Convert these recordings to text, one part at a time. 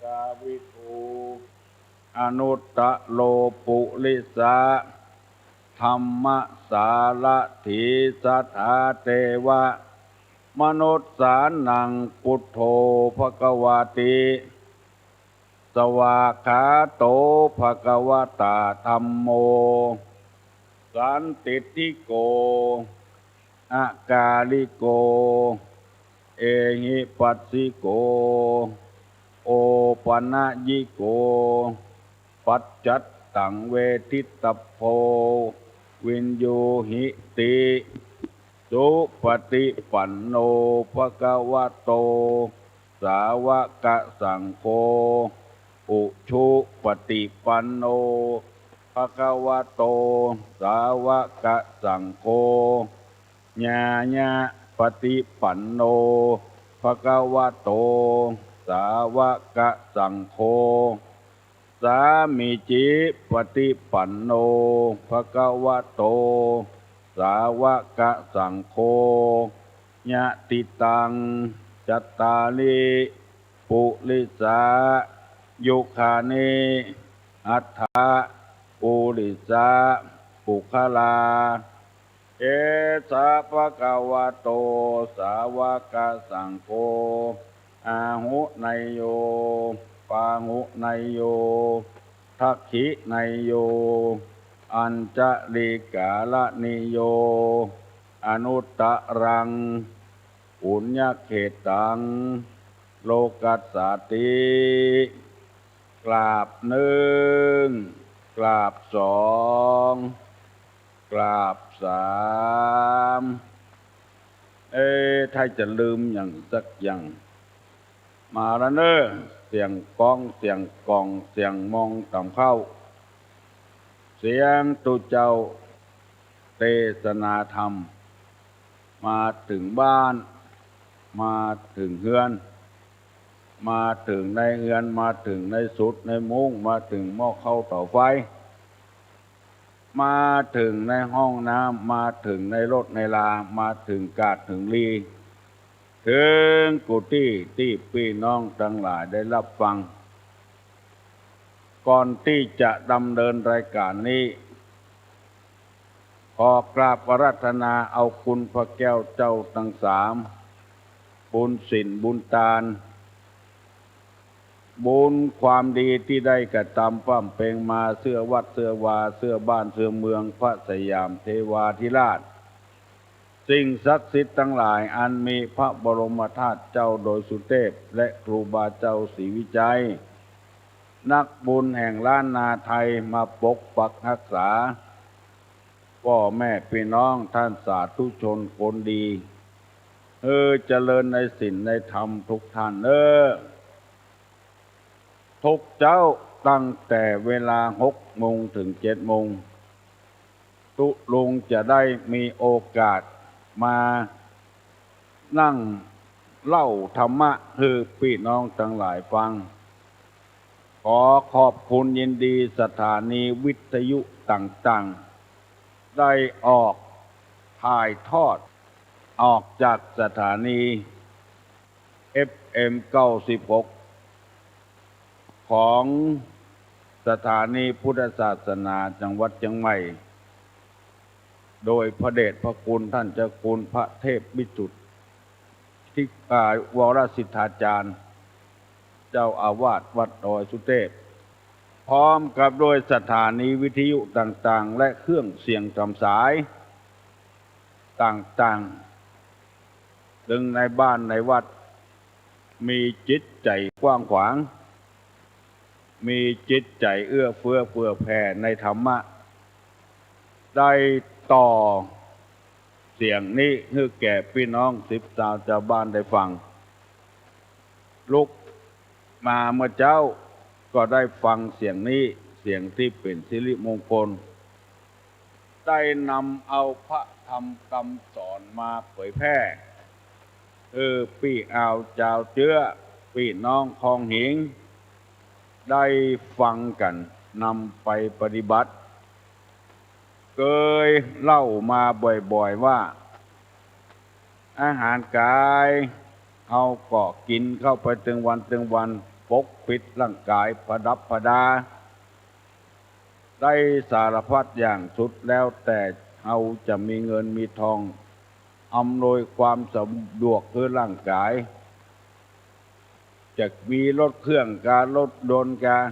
กาวิทูอนุตตะโลปุริสะธรรมสารถีสัทธาเทวะมนุษย์สานังพุทโธภควาติสวากขาโตภควตาธัมโมสันติติโกอากาลิโกเอหิปัสสิโกโอปัญญิโกปัจจัตตังเวทิตโพวินโยหิติสุปฏิปันโนภควโตสาวกสังโฆอุชุปฏิปันโนภควโตสาวกสังโฆญาญาปฏิปันโนภควโตสาวกสังโฆสามิจิปฏิปันโนภควโตสาวกสังโฆญาติตังจัตตาลิปุริสายุคานิอัฏฐะปุริสาปุคลาเอสะภะคะวะโตสาวกสังโฆอาหุไนโยปาหุไนโยทักขิไนโยอัญจลิกาลนิโยอนุตตรังปุญญเขตังโลกัสสติกราบหนึ่งกราบสองกราบสามถ้าจะลืมอย่างสักอย่างมาแล้วเนอะเสียงก้องเสียงกองเสียงมองต่ำเข้าเสียงตุเจ้าเทศนาธรรมมาถึงบ้านมาถึงเฮือนมาถึงในเฮือนมาถึงในสุดในมุ้งมาถึงหม้อข้าวเตาไฟมาถึงในห้องน้ำมาถึงในรถในลามาถึงกาดถึงลีถึงกุฏิที่พี่น้องทั้งหลายได้รับฟังก่อนที่จะดำเนินรายการนี้ขอกราบอาราธนาเอาคุณพระแก้วเจ้าทั้งสามบุญศีลบุญทานบุญความดีที่ได้กระทำปั้มเพ็งมาเสื้อวัดเสื้อวาเสื้อบ้านเสื้อเมืองพระสยามเทวาธิราชสิ่งศักดิ์สิทธิ์ทั้งหลายอันมีพระบรมธาตุเจ้าโดยสุเทพและครูบาเจ้าศรีวิจัยนักบุญแห่งล้านนาไทยมาปกปักรักษาพ่อแม่พี่น้องท่านสาธุชนคนดีเจริญในศีลในธรรมทุกท่านทุกเจ้าตั้งแต่เวลา6 โมงถึง7 โมงทุลุงจะได้มีโอกาสมานั่งเล่าธรรมะให้พี่น้องทั้งหลายฟังขอขอบคุณยินดีสถานีวิทยุต่างๆได้ออกถ่ายทอดออกจากสถานี FM 96ของสถานีพุทธศาสนาจังหวัดเชียงใหม่โดยพระเดชพระคุณท่านเจ้าคุณพระเทพวิสุทธิวรสิทธาจารย์เจ้าอาวาสวัดดอยสุเทพพร้อมกับโดยสถานีวิทยุต่างๆและเครื่องเสียงตามสายต่างๆซึ่งในบ้านในวัดมีจิตใจกว้างขวางมีจิตใจเอื้อเฟื้อเผื่อแผ่ในธรรมะได้ต่อเสียงนี้ให้แก่พี่น้อง10 ชาวบ้านได้ฟังลุกมาเมื่อเจ้าก็ได้ฟังเสียงนี้เสียงที่เป็นสิริมงคลได้นำเอาพระธรรมคำสอนมาเผยแพร่พี่อ่าวเจ้าเจื้อพี่น้องคลองหิงได้ฟังกันนำไปปฏิบัติเคยเล่ามาบ่อยๆว่าอาหารกายเอาก็กินเข้าไปถึงวันพ ปกปิดร่างกายประดับประดาได้สารพัดอย่างสุดแล้วแต่เราจะมีเงินมีทองอำนวยความสะดวกคือร่างกายจะมีรถเครื่องการรถยนต์การ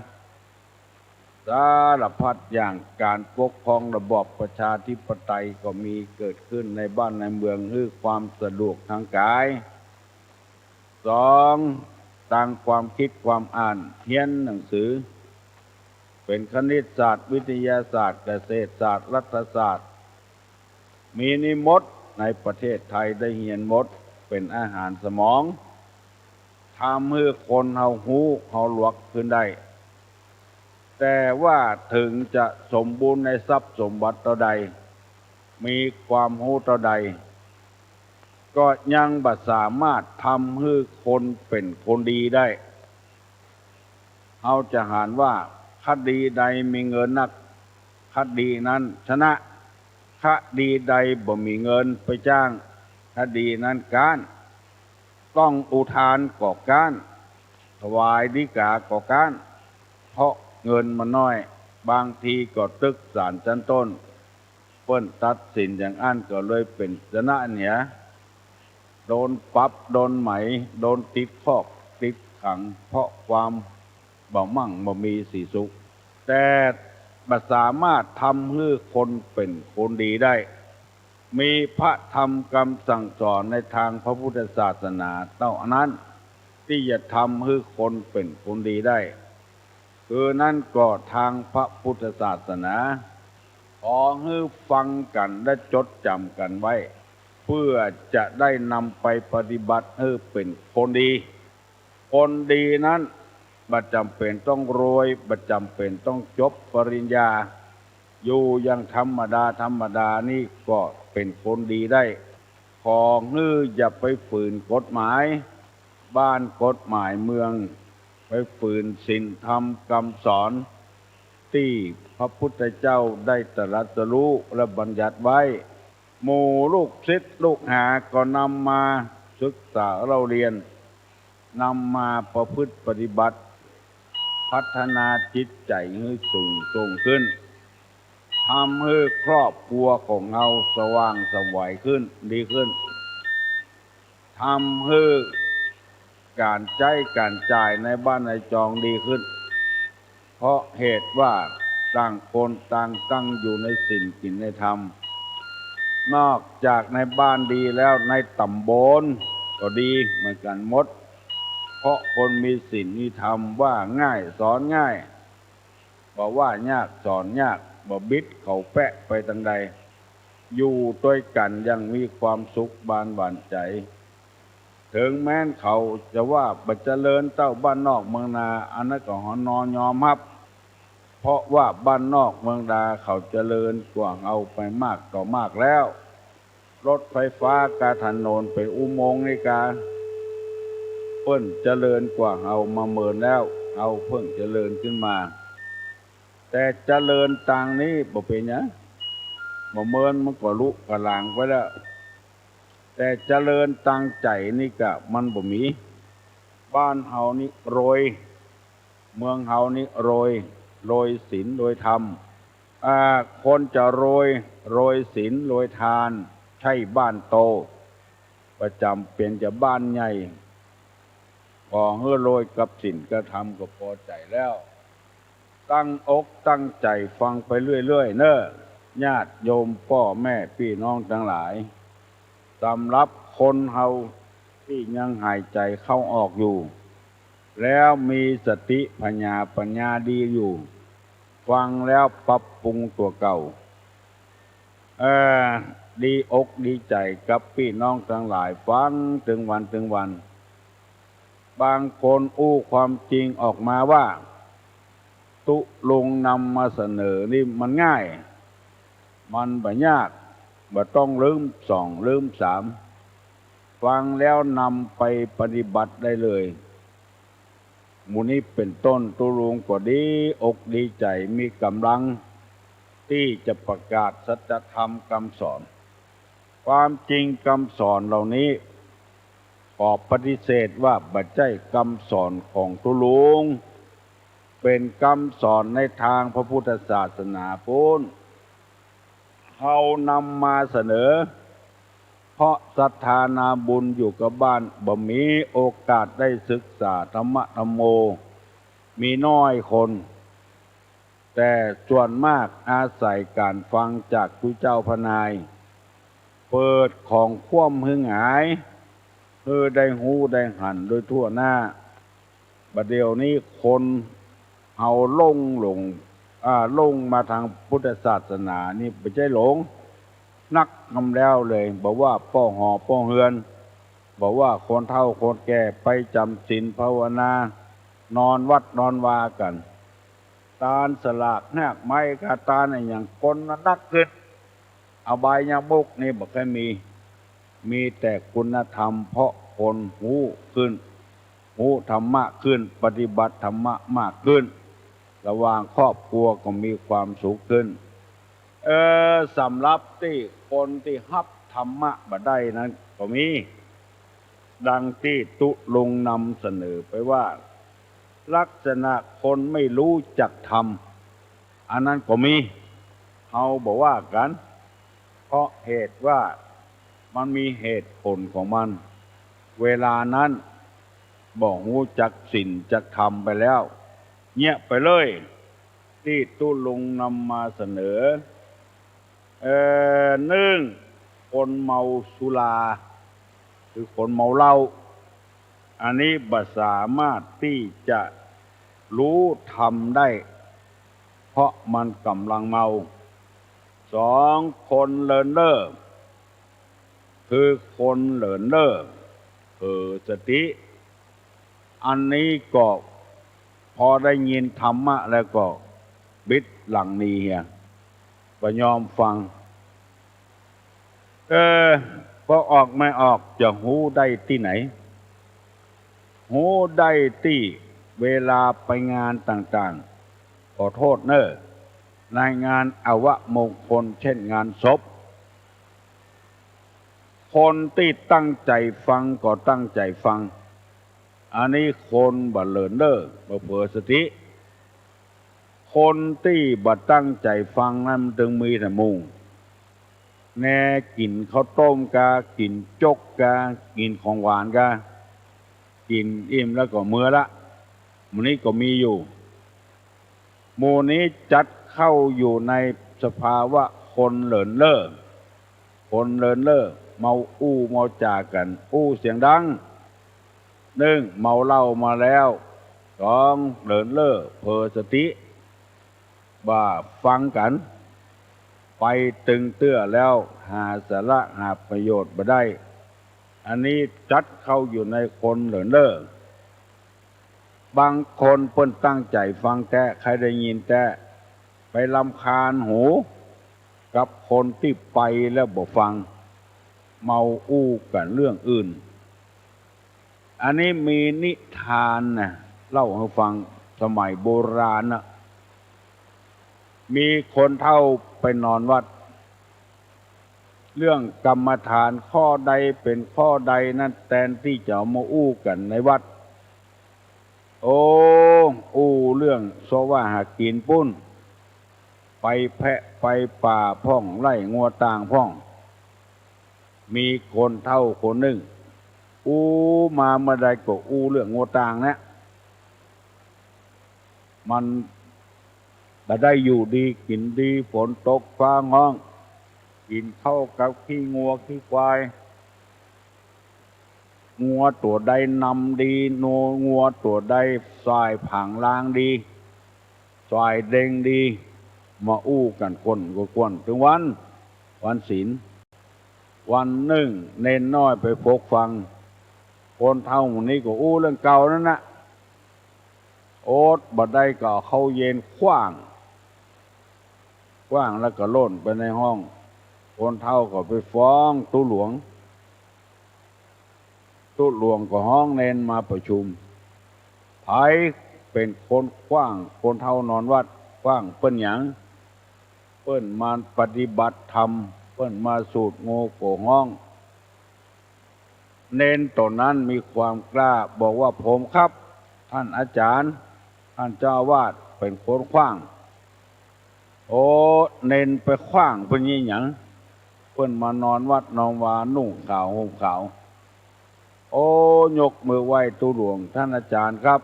สารพัดอย่างการปกครองระบอบประชาธิปไตยก็มีเกิดขึ้นในบ้านในเมืองคือความสะดวกทางกายสองทางความคิดความอ่านเรียนหนังสือเป็นคณิตศาสตร์วิทยาศาสตร์เกษตรศาสตร์รัฐศาสตร์มีนิมดในประเทศไทยได้เรียนหมดเป็นอาหารสมองทำให้คนเฮาหูเฮาหลวกขึ้นได้แต่ว่าถึงจะสมบูรณ์ในทรัพย์สมบัติเท่าใดมีความรู้เท่าใดก็ยังบ่สามารถทำให้คนเป็นคนดีได้เอาจะหารว่าคดีใดมีเงินนักคดีนั้นชนะคดีใดบ่มีเงินไปจ้างคดีนั้นการต้องอุทานก่อการถวายฎีกาก่อการเพราะเงินมันน้อยบางทีก็ตึกศาลชั้นต้นเปิ้นตัดสินอย่างอันก็เลยเป็นชนะเนี่ยโดนปรับโดนไหมโดนติดคุกติดขังเพราะความบ่มั่งบ่มีสีสุขแต่บ่สามารถทำให้คนเป็นคนดีได้มีพระธรรมคำสั่งสอนในทางพระพุทธศาสนาเท่านั้นที่จะทำให้คนเป็นคนดีได้คือนั่นก็ทางพระพุทธศาสนาขอให้ฟังกันและจดจำกันไว้เพื่อจะได้นำไปปฏิบัติให้เป็นคนดีคนดีนั้นบ่จำเป็นต้องรวยบ่จำเป็นต้องจบปริญญาอยู่อย่างธรรมดานี่ก็เป็นคนดีได้ขอให้อย่าไปฝืนกฎหมายบ้านกฎหมายเมืองไปฝืนศีลธรรมคำสอนที่พระพุทธเจ้าได้ตรัสรู้และบัญญัติไว้หมู่ลูกศิษย์ลูกหาก็นำมาศึกษาเราเรียนนำมาประพฤติปฏิบัติพัฒนาจิตใจให้สูงส่งขึ้นทำให้ครอบครัวของเราสว่างไสวขึ้นดีขึ้นทำให้การใช้การจ่ายในบ้านในจองดีขึ้นเพราะเหตุว่าต่างคนต่างตั้งอยู่ในศีลกินในธรรมนอกจากในบ้านดีแล้วในตำบลก็ดีเหมือนกันหมดเพราะคนมีศีลมีธรรมว่าง่ายสอนง่ายบอกว่ายากสอนยากบ่บิดเขาแปะไปทางใดอยู่ด้วยกันยังมีความสุขบานหวานใจถึงแม้นเขาจะว่าบัจเจริญเต้าบ้านนอกเมืองนาอันนั้นก็หอนอนยอมรับเพราะว่าบ้านนอกเมืองนาเขาเจริญกว่าเอาไปมากต่อมากแล้วรถไฟฟ้าการถนนไปอุโมงค์ในการเพิ่นเจริญกว่าเอามาเมินแล้วเอาเพิ่งเจริญขึ้นมาแต่เจริญต่างนี้บ่เป็นหยังบ่เมินมันก็ลุกะลางไปแล้วแต่เจริญตั้งใจนี่ก็มันบ่มีบ้านเฮานี่โรยเมืองเฮานี่โรยศีลโรยธรรมคนจะโรยศีลโรยทานใช่บ้านโตประจำเป็นจะบ้านใหญ่ขอให้โรยกับศีลกับธรรมก็พอใจแล้วตั้งอกตั้งใจฟังไปเรื่อยๆเน้อญาติโยมพ่อแม่พี่น้องทั้งหลายสำหรับคนเฮาที่ยังหายใจเข้าออกอยู่แล้วมีสติปัญญาดีอยู่ฟังแล้วปรับปรุงตัวเก่าดีอกดีใจกับพี่น้องทั้งหลายฟังถึงวันบางคนอู้ความจริงออกมาว่าตุลงนำมาเสนอนี่มันง่ายมันบ่ยากบ่ต้องลืมสองลืมสามฟังแล้วนำไปปฏิบัติได้เลยหมู่นี้เป็นต้นตุลงก็ดีอกดีใจมีกำลังที่จะประกาศสัจธรรมคำสอนความจริงคำสอนเหล่านี้ ก็ปฏิเสธว่าบัจใจคำสอนของตุลุงเป็นคำสอนในทางพระพุทธศาสนาพุทธเขานำมาเสนอเพราะศรัทธานาบุญอยู่กับบ้านบ่มีโอกาสได้ศึกษาธรรมะธรรมโมมีน้อยคนแต่ส่วนมากอาศัยการฟังจากผู้เจ้าพนายเปิดของคว่ำหึงหายได้หูได้หันโดยทั่วหน้าบัดเดี๋ยวนี้คนเอาลงมาทางพุทธศาสนานี่ไม่ใช่หลงนักทำแล้วเลยบอกว่าป้อหอป้อเฮือนบอกว่าคนเฒ่าคนแก่ไปจำศีลภาวนานอนวัดนอนวากันตาลสลากแนกไม้กาตาในอย่างคนนักขึ้นอบายยมุกนี่บอกให้มีแต่คุณธรรมเพราะคนหูขึ้นหูธรรมะขึ้นปฏิบัติธรรมะมากขึ้นระหว่างครอบครัวก็มีความสุขขึ้นสำหรับที่คนที่ฮับธรรมะบ่ได้นั้นก็มีดังที่ตุลุงนำเสนอไปว่าลักษณะคนไม่รู้จักธรรมอันนั้นก็มีเขาบอกว่ากันเพราะเหตุว่ามันมีเหตุผลของมันเวลานั้นบอกรู้จักศีลจักธรรมไปแล้วเงียบไปเลยที่ตุลุงนำมาเสนอหนึ่งคนเมาสุราคือคนเมาเหล้าอันนี้บ่สามารถที่จะรู้ธรรมได้เพราะมันกำลังเมาสองคนเลินเล่อคือคนเลินเล่อสติอันนี้ก็พอได้ยินธรรมะแล้วก็บิดหลังนี้เฮียบ่ยอมฟังพอออกไม่ออกจะหูได้ที่ไหนหูได้ที่เวลาไปงานต่างๆขอโทษเนอะในงานอวมงคลเช่นงานศพคนที่ตั้งใจฟังก็ตั้งใจฟังอันนี้คนบ่เลินเล่อบ่เผลอสติคนที่บ่ตั้งใจฟังนั้นถึงมีแต่มุงแน่กินข้าวต้มกากินจกกากินของหวานกากินอิ่มแล้วก็เมื่อละหมู่นี้ก็มีอยู่หมู่นี้จัดเข้าอยู่ในสภาวะคนเลินเล่อคนเลินเล่อเมาเมาจากันเสียงดังหนึ่งเมาเหล้ามาแล้วสองเลินเล่อเผลอสติบ่าฟังกันไปตึงเตื้อแล้วหาสาระหาประโยชน์บ่ได้อันนี้จัดเข้าอยู่ในคนเลินเล่อบางคนเพิ่นตั้งใจฟังแต่ใครได้ยินแต่ไปรำคาญหูกับคนที่ไปแล้วบ่ฟังเมากันเรื่องอื่นอันนี้มีนิทานนะเล่าให้ฟังสมัยโบราณนะมีคนเฒ่าไปนอนวัดเรื่องกรรมฐานข้อใดเป็นข้อใดนั้นแทนที่จะมากันในวัดเรื่องโซว่าหากินปุ้นไปแพะไปป่าพ่องไล่งัวต่างพ่องมีคนเฒ่าคนหนึ่งมาเมื่อใดก็เรื่องงัวต่างนะมันได้อยู่ดีกินดีฝนตกฟ้าห้องกินเข้ากับขี้งัวขี้ควายงัวตัวใดนำดีงัวตัวใดสายผางล้างดีสายเด้งดีมากันคนก็กวนถึงวันศีลวันหนึ่งเน้นน้อยไปพกฟังคนเฒ่าหมู่นี้ก็เรื่องเก่านั่นนะบัดได้ก็เข้าเย็นขว้างแล้วก็โล่นไปในห้องคนเฒ่าก็ไปฟ้องตุหลวงก็ห้องเน้นมาประชุมไผเป็นคนขว้างคนเฒ่านอนวัดขว้างเปิ้นหยังเปิ้นมาปฏิบัติธรรมเปิ้นมาสูตรโงโกห้อง เนนตนนั้นมีความกล้าบอกว่าผมครับท่านอาจารย์ท่านเจ้าอาวาสเป็นคนขว้างโอ้เนนไปขว้างเพิ่นยี่หยังเพิ่นมานอนวัดนอนวานุ่งขาวห่มขาวโอ้ยกมือไหว้ตูหลวงท่านอาจารย์ครับ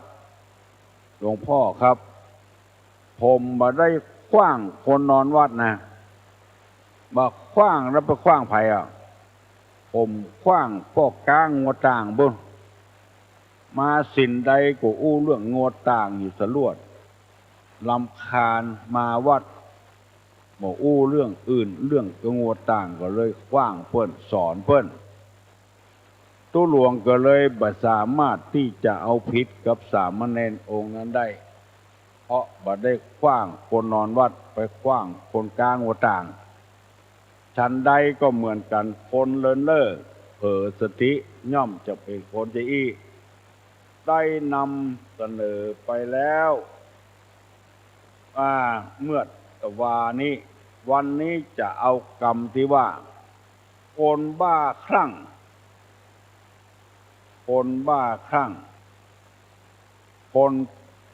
หลวงพ่อครับผมมาได้ขว้างคนนอนวัดนะมาขว้างแล้วไปขว้างไผอ่ะผมขว้างพวกกลางงัวต่างบุญมาสินใดก็อู้เรื่องงัวต่างอยู่สลวดลำคาญมาวัดบอกอู้เรื่องอื่นเรื่องงัวต่างก็เลยขว้างเพิ่นสอนเพิ่นตู้หลวงก็เลยบ่สามารถที่จะเอาผิดกับสามเณรองค์นั้นได้เพราะบ่ได้ขว้างคนนอนวัดไปขว้างคนกลางงัวต่างฉันใดก็เหมือนกันคนเลินเล่อเผลอสติย่อมจะเป็นคนใจอี้ได้นำเสนอไปแล้วเมื่อตะวานี้วันนี้จะเอากรรมที่ว่าคนบ้าคลั่งคนบ้าคลั่งคน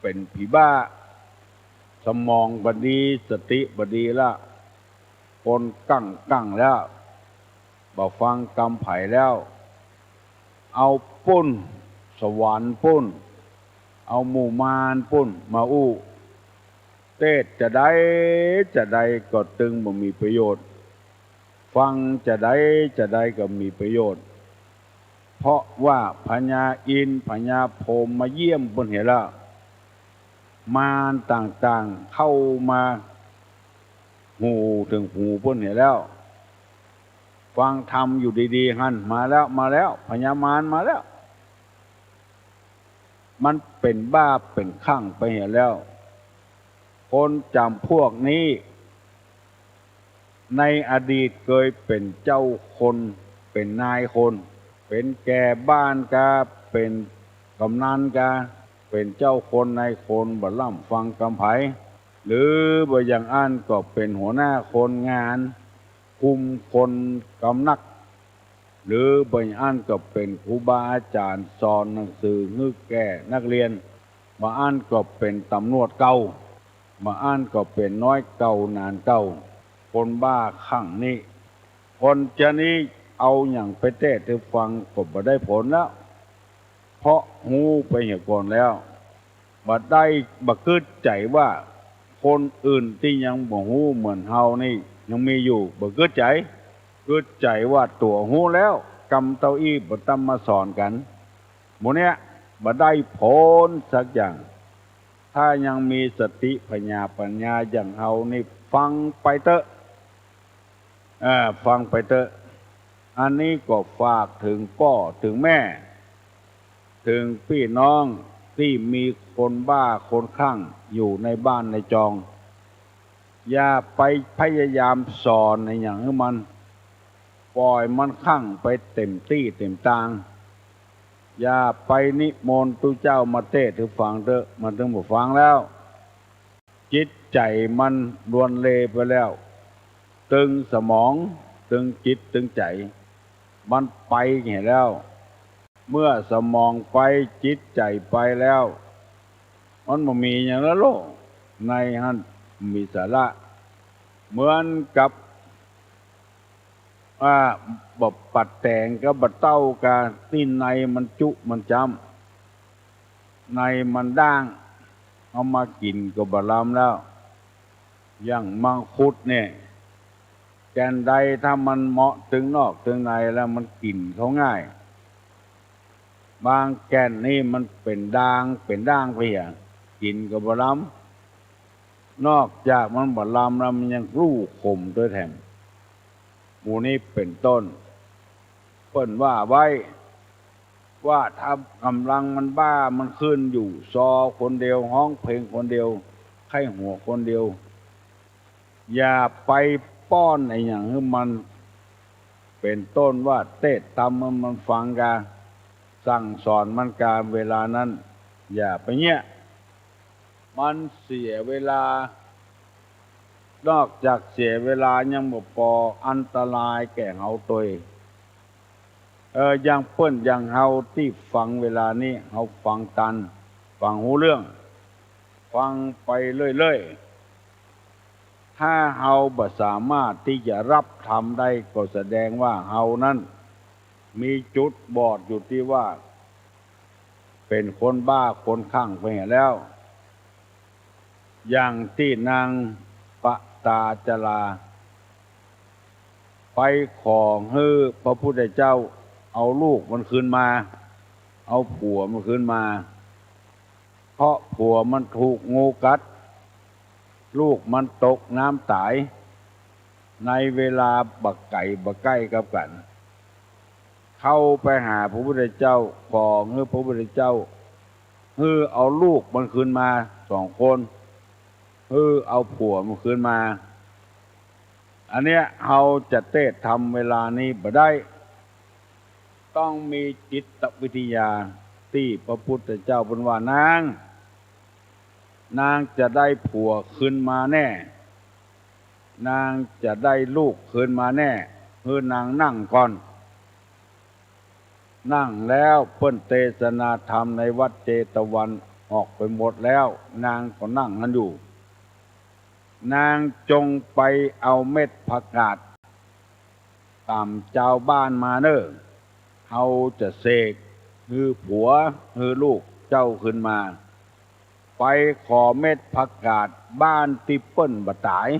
เป็นผีบ้าสมองบดีสติบดีละคนกั้งแล้วบ่ฟังกรรมไผ่แล้วเอาปุ้นสวรรค์ปุ้นเอาหมู่มารปุ้นมาอู้เทศจะได้ก็ตึงบ่มีประโยชน์ฟังจะได้ก็มีประโยชน์เพราะว่าพญาอินทร์พญาพรหมมาเยี่ยมบนเหละมารต่างๆเข้ามาหูถึงหูบนเหแล้วฟังธรรมอยู่ดีๆหันมาแล้วพญามารมาแล้วมันเป็นบ้าเป็นคลั่งไปเห็นแล้วคนจำพวกนี้ในอดีตเคยเป็นเจ้าคนเป็นนายคนเป็นแก่บ้านกาเป็นกำนันกาเป็นเจ้าคนนายคนบ่ล่ำฟังกำไผหรือบ่อย่างอันก็เป็นหัวหน้าคนงานคุมคนกำนักหรือบ่อย่างอันก็เป็นครูบาอาจารย์สอนหนังสือนึกแก่นักเรียนบางอันก็เป็นตำรวจเก่าบางอันก็เป็นน้อยเก่านานเก่าคนบ้าคลั่งนี้คนจะนี้เอาอย่างไปเทศให้ฟังก็บ่ได้ผลแล้วเพราะหูไปเหี่ยก่อนแล้วบ่ได้บ่คิดใจว่าคนอื่นที่ยังบ่หูเหมือนเฮานี่ยังมีอยู่บ่คิดใจว่าตัวหูแล้วกำเต้าอี้บ่ต้องมาสอนกันหมู่เนี้ยบ่ได้ผลสักอย่างถ้ายังมีสติปัญญาอย่างเฮานี่ฟังไปเถอะฟังไปเถอะอันนี้ก็ฝากถึงพ่อถึงแม่ถึงพี่น้องที่มีคนบ้าคนคลั่งอยู่ในบ้านในจองอย่าไปพยายามสอนในอย่างให้มันปล่อยมันคลั่งไปเต็มที่เต็มทางอย่าไปนิมนต์ตุเจ้ามาเทศน์ให้ฟังเถอะมันถึงบ่ฟังแล้วจิตใจมันรวนเลไปแล้วตึงสมองตึงจิตตึงใจมันไปเห็นแล้วเมื่อสมองไปจิตใจไปแล้วมันบ่มีอย่างละโลกในหันมีสาระเหมือนกับบบปัดแต่งกับบัดเต้ากาที่ในมันจุมันจำในมันด่างเอามากินก็บะลำแล้วอย่างมังคุดเนี่ยแกนใดถ้ามันเหมาะถึงนอกถึงในแล้วมันกินเขาง่ายบางแกนนี่มันเป็นด่างไปอย่างกินก็บะลำนอกจากมันบะลำแล้วมันยังรู้ขมด้วยแถมหมู่นี้เป็นต้นเพิ่นว่าไว้ว่าถ้ากำลังมันบ้ามันขึ้นอยู่ซอคนเดียวห้องเพลงคนเดียวไข้หัวคนเดียวอย่าไปป้อนไอ้อย่างให้มันเป็นต้นว่าเทศตามมันฟังกาสั่งสอนมันกาเวลานั้นอย่าไปเงี้ยมันเสียเวลานอกจากเสียเวลายังบ่พออันตรายแก่เฮาตัวเอง อย่างเปิ้นอย่างเฮาที่ฟังเวลานี้เฮาฟังตันฟังหูเรื่องฟังไปเรื่อยๆถ้าเฮาบ่สามารถที่จะรับธรรมได้ก็แสดงว่าเฮานั้นมีจุดบอดอยู่ที่ว่าเป็นคนบ้าคนคลั่งไปแล้ว อย่างที่นางปตาจลาไปขอให้พระพุทธเจ้าเอาลูกมันคืนมาเอาผัวมันคืนมาเพราะผัวมันถูกงูกัดลูกมันตกน้ำตายในเวลาบักไก่บักใกล้กับกันเข้าไปหาพระพุทธเจ้าขอให้พระพุทธเจ้าให้เอาลูกมันคืนมา2 คนเอาผัวมันคืนมาอันเนี้ยเราจะเทศทำเวลานี้บ่ได้ต้องมีจิตวิทยาที่พระพุทธเจ้าเป็นว่านางจะได้ผัวคืนมาแน่นางจะได้ลูกคืนมาแน่นางนั่งก่อนนั่งแล้วเพิ่นเทศนาธรรมในวัดเจตวันออกไปหมดแล้วนางก็นั่งกันอยู่นางจงไปเอาเม็ดผักกาดตามเจ้าบ้านมาเนอะเขาจะเสกผัวลูกเจ้าขึ้นมาไปขอเม็ดผักกาดบ้านที่เปิ้นบ่ตาย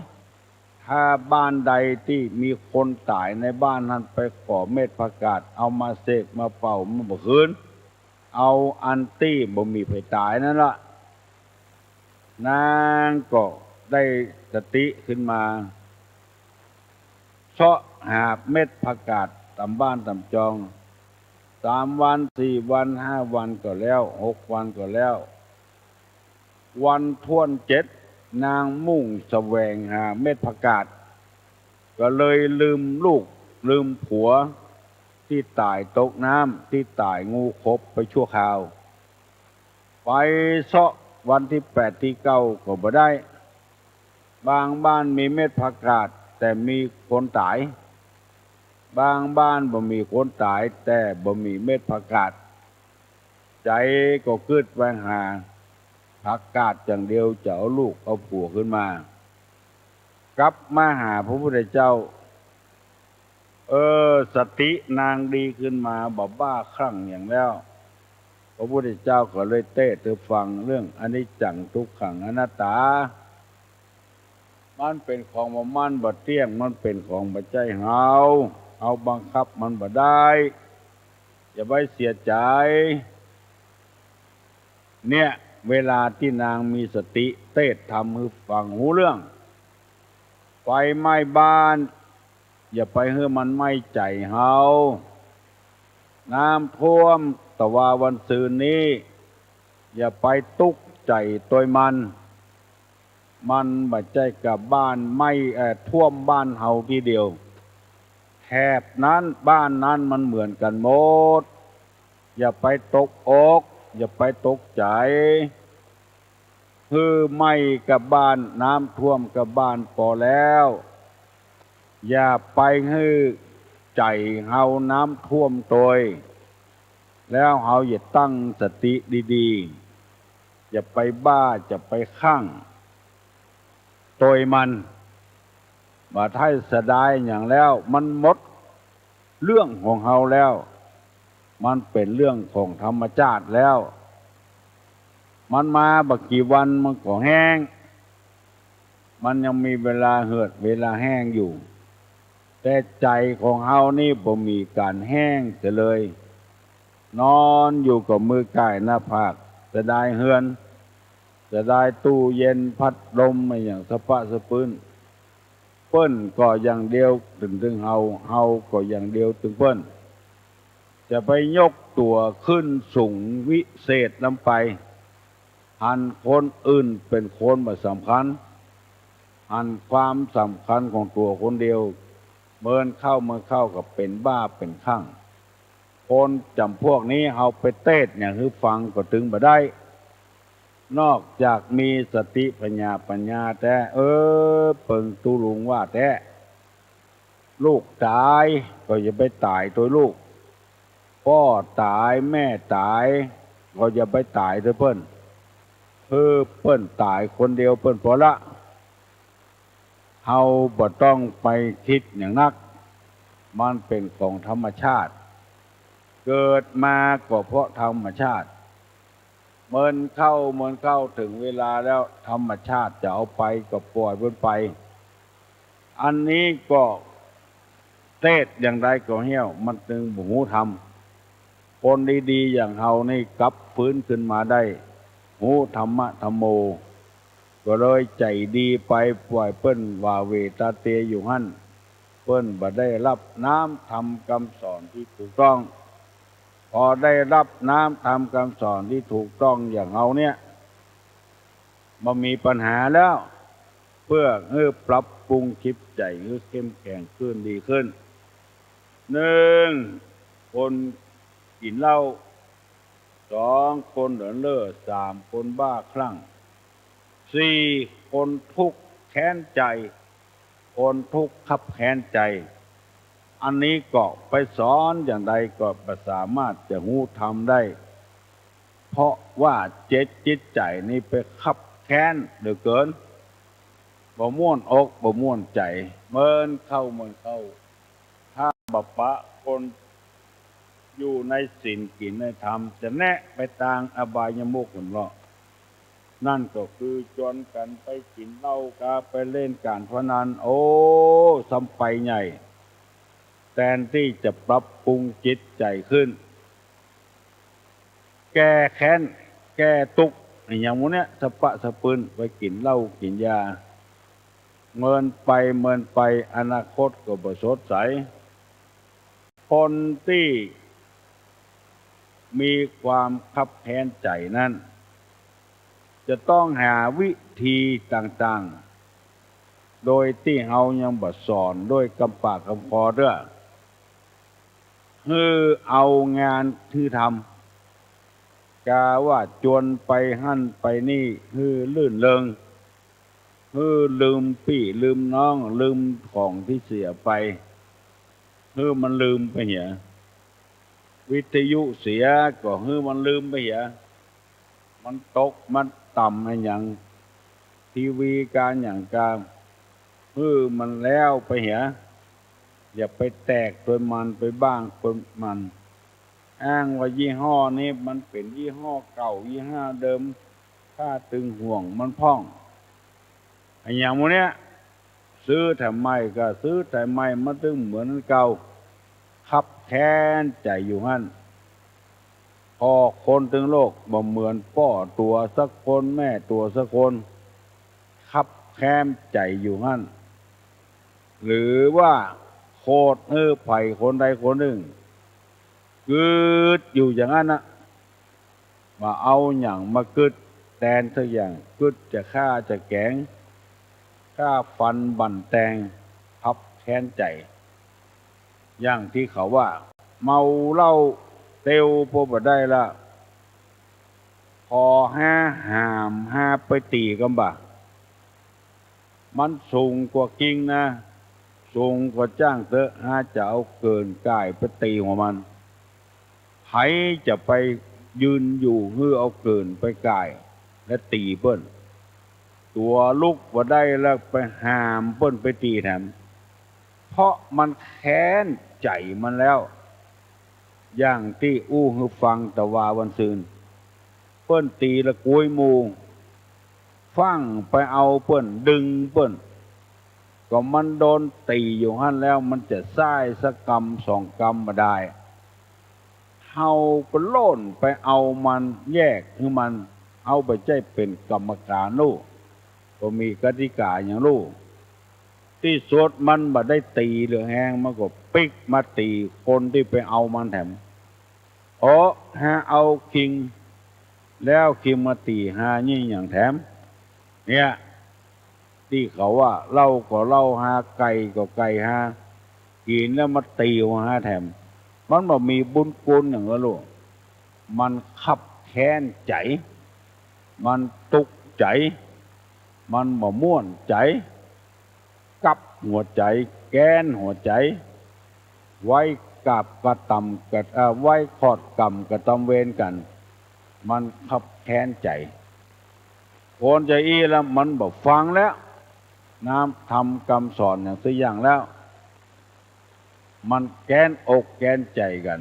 ถ้าบ้านใดที่มีคนตายในบ้านนั้นไปขอเม็ดผักกาดเอามาเสกมาเป่ามาบ่คืนเอาอันตี้บ่มีไผตายนั่นล่ะนางก็ได้สติขึ้นมาเชาะหาเม็ดผักกาดตามบ้านตามจอง3 วัน4 วัน5 วันก็แล้ว6 วันก็แล้ววันท้วน7นางมุ่งแสวงหาเม็ดผักกาดก็เลยลืมลูกลืมผัวที่ตายตกน้ำที่ตายงูคบไปชั่วคราวไปเสาะวันที่8ที่9ก็บ่ได้บางบ้านมีเม็ดผักกาดแต่มีคนตายบางบ้านบ่มีคนตายแต่บ่มีเม็ดผักกาดใจก็คิดไปหาผักกาดอย่างเดียวจะเอาลูกเอาผัวขึ้นมากลับมาหาพระพุทธเจ้าสตินางดีขึ้นมาบ่บ้าคลั่งอย่างแล้วพระพุทธเจ้าก็เลยเทศน์ให้ฟังเรื่องอนิจจังทุกขังอนัตตามันเป็นของมันบ่เที่ยงมันเป็นของบ่ใจเฮาเอาบังคับมันบ่ได้อย่าไปเสียใจเนี่ยเวลาที่นางมีสติเทศน์ทำให้ฟังหูเรื่องไฟไหม้บ้านอย่าไปให้มันไหม้ใจเฮาน้ำท่วมตะวาวันซืนนี้อย่าไปตุกใจตัวมันบ่ใจกับบ้านไม่ท่วมบ้านเฮาทีเดียวแถบนั้นบ้านนั้นมันเหมือนกันหมดอย่าไปตกอกอย่าไปตกใจไม่กับบ้านน้ำท่วมกับบ้านพอแล้วอย่าไปให้ใจเฮาน้ำท่วมตัวแล้วเฮาอย่าตั้งสติดีๆอย่าไปบ้าจะไปข้างตัวมันว่าถ้าเสียดายอย่างแล้วมันหมดเรื่องของเฮาแล้วมันเป็นเรื่องของธรรมชาติแล้วมันมาบักกี่วันมันก็แห้งมันยังมีเวลาเหือดเวลาแห้งอยู่แต่ใจของเฮานี่บ่มีการแห้งเสียเลยนอนอยู่กับมือก่ายหน้าผากเสียดายเฮือนเสียดายตู้เย็นพัดลมไม่อย่างสะปะสะปื้นเปิ้นก็อย่างเดียวถึงเฮาก็อย่างเดียวถึงเปิ้นจะไปยกตัวขึ้นสูงวิเศษนำไปหันคนอื่นเป็นคนบ่สำคัญหันความสำคัญของตัวคนเดียวเมื่อเข้ากับเป็นบ้าเป็นข้างคนจำพวกนี้เฮาไปเทศน์เนี่ยคือฟังก็ถึงบ่ได้นอกจากมีสติปัญญาแต่เปิงตุลุงว่าแต่ลูกตายก็อย่าไปตายตัวลูก พ่อตายแม่ตายก็อย่าไปตายเถอะเพิ่นเพิ่นตายคนเดียวเพิ่นพอละเฮาบ่ต้องไปคิดอย่างนักมันเป็นของธรรมชาติเกิดมาก็เพราะธรรมชาติเมินเข้าถึงเวลาแล้วธรรมชาติจะเอาไปก็ปล่อยเพิ่นไปอันนี้ก็เทศอย่างไรก็เหี้ยวมันจึงบ่ฮู้ธรรมคนดีๆอย่างเฮานี่กลับฟื้นขึ้นมาได้ฮู้ธรรมะธัมโมก็เลยใจดีไปปล่อยเปิ้นว่าเวตาเตอยู่หั่นเปิ้นบ่ได้รับน้ำธรรมคำสอนที่ถูกต้องพอได้รับน้ำธรรมคำสอนที่ถูกต้องอย่างเฮาเนี่ยบ่มีปัญหาแล้วเพื่อให้ปรับปรุงจิตใจให้เข้มแข็งขึ้นดีขึ้นหนึ่งคนกินเหล้าสองคนเดินเล่อสามคนบ้าคลั่งสี่คนทุกข์แค้นใจคนทุกข์คับแค้นใจอันนี้ก็ไปสอนอย่างใดก็ไม่สามารถจะหู้ทำได้เพราะว่าจิตใจนี้ไปคับแค้นเหลือเกินบ่ม่วนอกบ่ม่วนใจเมินเข้าถ้าบัพปะคนอยู่ในศีลกินในธรรมจะแนะไปทางอบายมุขหรือเปล่านั่นก็คือจนกันไปกินเหล้ากาไปเล่นการพนันโอ้ซ้ำไปใหญ่แทนที่จะปรับปรุงจิตใจขึ้นแก้แค้นแก้ทุกข์อย่างพวกเนี้ยสะปะสะปืนไปกินเหล้ากินยาเมินไปอนาคตก็บ่สดใสคนที่มีความคับแค้นใจนั้นจะต้องหาวิธีต่างๆโดยที่เฮายังบ่สอนด้วยกำปากกำคอเด้อคือเอางานที่ทำกาว่าจวนไปหั่นไปนี่คือลื่นเริงคือลืมพี่ลืมน้องลืมของที่เสียไปคือมันลืมไปเหียวิทยุเสียก็คือมันลืมไปเหียมันตกมันต่ำอะไรอย่างทีวีการอย่างกลางมันแล้วไปเหียอย่าไปแตกตัวมันไปบ้างตัวมันอ้างว่ายี่ห้อนี้มันเป็นยี่ห้อเก่ายี่ห้อเดิมค่าตึงห่วงมันพ่องไอ้อย่างพวกเนี้ยซื้อทำไมก็ซื้อทำไมมันตึงเหมือนเก่าคับแค้นใจอยู่หั่นพอคนถึงโลกบ่เหมือนพ่อตัวสักคนแม่ตัวสักคนคับแค้นใจอยู่หั่นหรือว่าโคตรไผ่คนใดคนหนึ่งกึดอยู่อย่างนั้นนะมาเอาอย่างมากึดแทนสักอย่างกึดจะฆ่าจะแกงฆ่าฟันบั่นแตงคับแค้นใจอย่างที่เขาว่าเมาเหล้าเตียวพบได้ละพอห้ามไปตีกันบ่ามันสูงกว่ากิ่งนะสูงกว่าจ้างเตอะจะเอาเกินกายไปตีหัวมันไผจะไปยืนอยู่เอาเกินไปกายและตีเปิ้นตัวลุกว่าได้แล้วไปห้ามเปิ้นไปตีแถมเพราะมันแค้นใจมันแล้วอย่างที่ให้ฟังตะวาวันซืนเปิ้นตีละกุยหมู่ฟังไปเอาเปิ้นดึงเปิ้นก็มันโดนตีอยู่หั่นแล้วมันจะซ้ายสักกรรมสองกรรมมาได้เฮาก็โล่นไปเอามันแยกคือมันเอาไปใจเป็นกรรมการนู่ก็มีกติกาอย่างรู้ที่สุดมันบ่ได้ตีหรือแหงมันก็ปิกมาตีคนที่ไปเอามันแถมเอาคิงแล้วคิงมาตีนี่อย่างแถมเนี่ยที่เขาว่าเล่าก็เล่าไก่ก็ไก่กินแล้วมาตีแถมมันบ่มีบุญคุณอย่างละลูกมันคับแค้นใจมันตุกใจมันบ่ม่วนใจกับหัวใจแกนหัวใจไว้ กราบกระตำกับไว้ขอดกรรมกับตำเวรกัน มันขับแค้นใจคนใจอี้แล้วมันบอกฟังแล้วน้ำทำคำสอนอย่างตัวอย่างแล้ว มันแค้นอกแค้นใจกัน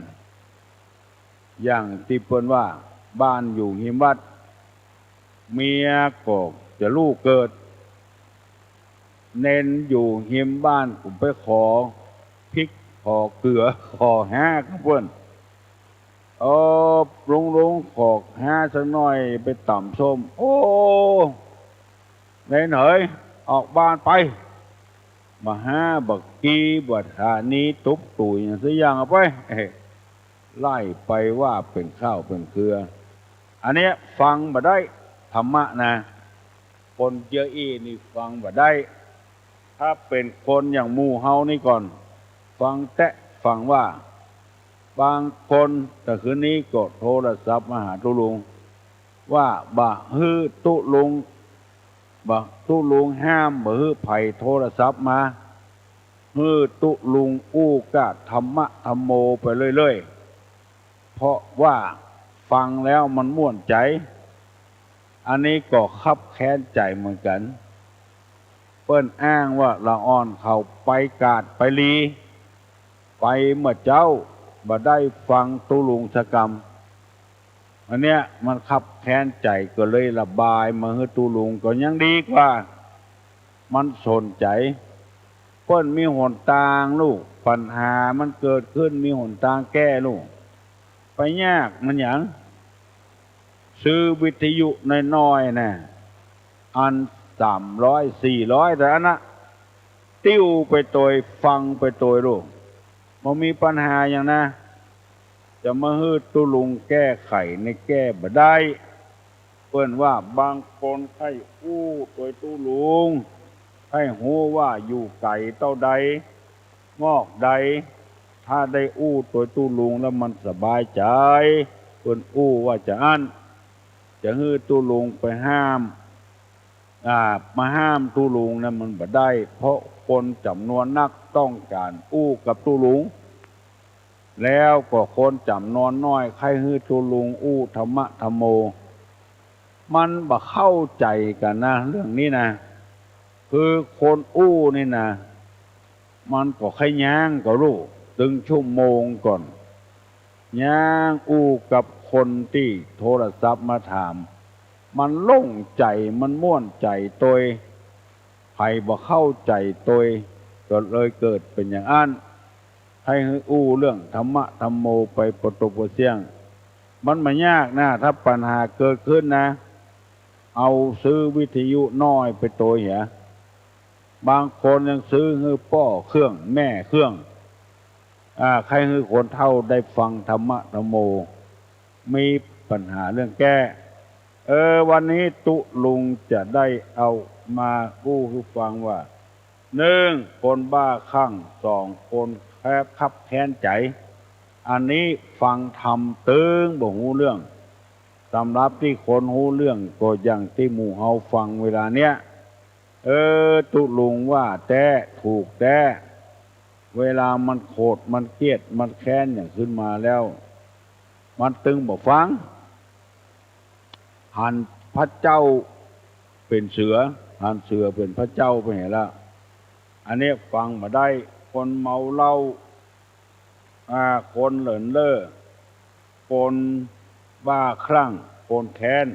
อย่างที่เปิ้นว่าบ้านอยู่หิมวัดเมียก็จะลูกเกิด เน้นอยู่หิมบ้านผมไปขอพริกขอเกลือขอแห้กับเพื่อนลุงขอแห้สักหน่อยไปต่ำส้มโอ้ไหนเหนยออกบ้านไปมาห้าบักกีบัดหานี้ตุบตุยอย่างสักอย่างเอาไปไล่ไปว่าเป็นข้าวเป็นเกลืออันนี้ฟังบ่ได้ธรรมะนะคนเยอะอีนี่ฟังบ่ได้ถ้าเป็นคนอย่างหมู่เฮานี่ก่อนฟังแตะฟังว่าบางคนแต่คืนนี้ก็โทรศัพท์มาหาตุลุงว่าบ่ฮื้อตุลุงบ่ตุลุงห้ามบ่ฮื้อไผโทรศัพท์มาฮื้อตุลุงอู้กะธรรมะธรรมโมไปเรื่อยๆเพราะว่าฟังแล้วมันม่วนใจอันนี้ก็คับแค้นใจเหมือนกันเปิ้นอ้างว่าละอ่อนเขาไปกาดไปลีไปเมื่อเจ้าบ่ได้ฟังตุลุงสกรรมอันเนี้ยมันคับแค้นใจก็เลยระบายมาให้ตุลุงก็ยังดีกว่ามันสนใจเปิ้นมีหนทางลูกปัญหามันเกิดขึ้นมีหนทางแก้ลูกไปยากมันหยังซื้อวิทยุน้อยๆนะอัน300 400แต่อันนะติ้วไปตัวฟังไปตัวลูกมันมีปัญหาอย่างนะจะมาฮืดตุลุงแก้ไขในแก้บ่ได้เปิ้นว่าบางคนให้อู้ตัวตุลุงให้หูว่าอยู่ไก่เต้าใดงอกใดถ้าได้อู้ตัวตุลุงแล้วมันสบายใจเปิ้นอู้ว่าจะอันจะฮืดตุลุงไปห้ามมาห้ามตุลุงนะมันบ่ได้เพราะคนจำนวนนักต้องการอู้กับตุลุงแล้วก็คนจำนวนน้อยใครฮื้อตุลุงอู้ธรรมะธรรมโมมันบ่เข้าใจกันนะเรื่องนี้นะคือคนอู้นี่นะมันก็ขย่างก็รู้ตึงชั่วโมงก่อนย่างอู้กับคนที่โทรศัพท์มาถามมันโล่งใจมันม่วนใจตัวใครบ่เข้าใจตัวก็เลยเกิดเป็นอย่างนั้นให้อู้เรื่องธรรมะธรรมโมไปปตปเสียงมันไม่ยากนะถ้าปัญหาเกิดขึ้นนะเอาซื้อวิทยุน้อยไปตัวเหี้ยบางคนยังซื้อฮื้อป้อเครื่องแม่เครื่องใครฮื้อคนเฒ่าได้ฟังธรรมะธรรมโมมีปัญหาเรื่องแก้วันนี้ตุลุงจะได้เอามาพูดให้ฟังว่า1คนบ้าคลั่ง2คนแคบคับแค้นใจอันนี้ฟังธรรมตึงบ่ฮู้เรื่องสำหรับที่คนฮู้เรื่องก็อย่างที่หมู่เฮาฟังเวลาเนี้ยตุลุงว่าแต่ถูกแต่เวลามันโกรธมันเครียดมันแค้นอย่างขึ้นมาแล้วมันตึงบ่ฟังหันพระเจ้าเป็นเสือหันเสือเป็นพระเจ้าไปเห็นแล้วอันนี้ฟังมาได้คนเมาเหล้าคนเหลินเล่อคนบ้าคลั่งคนแค้น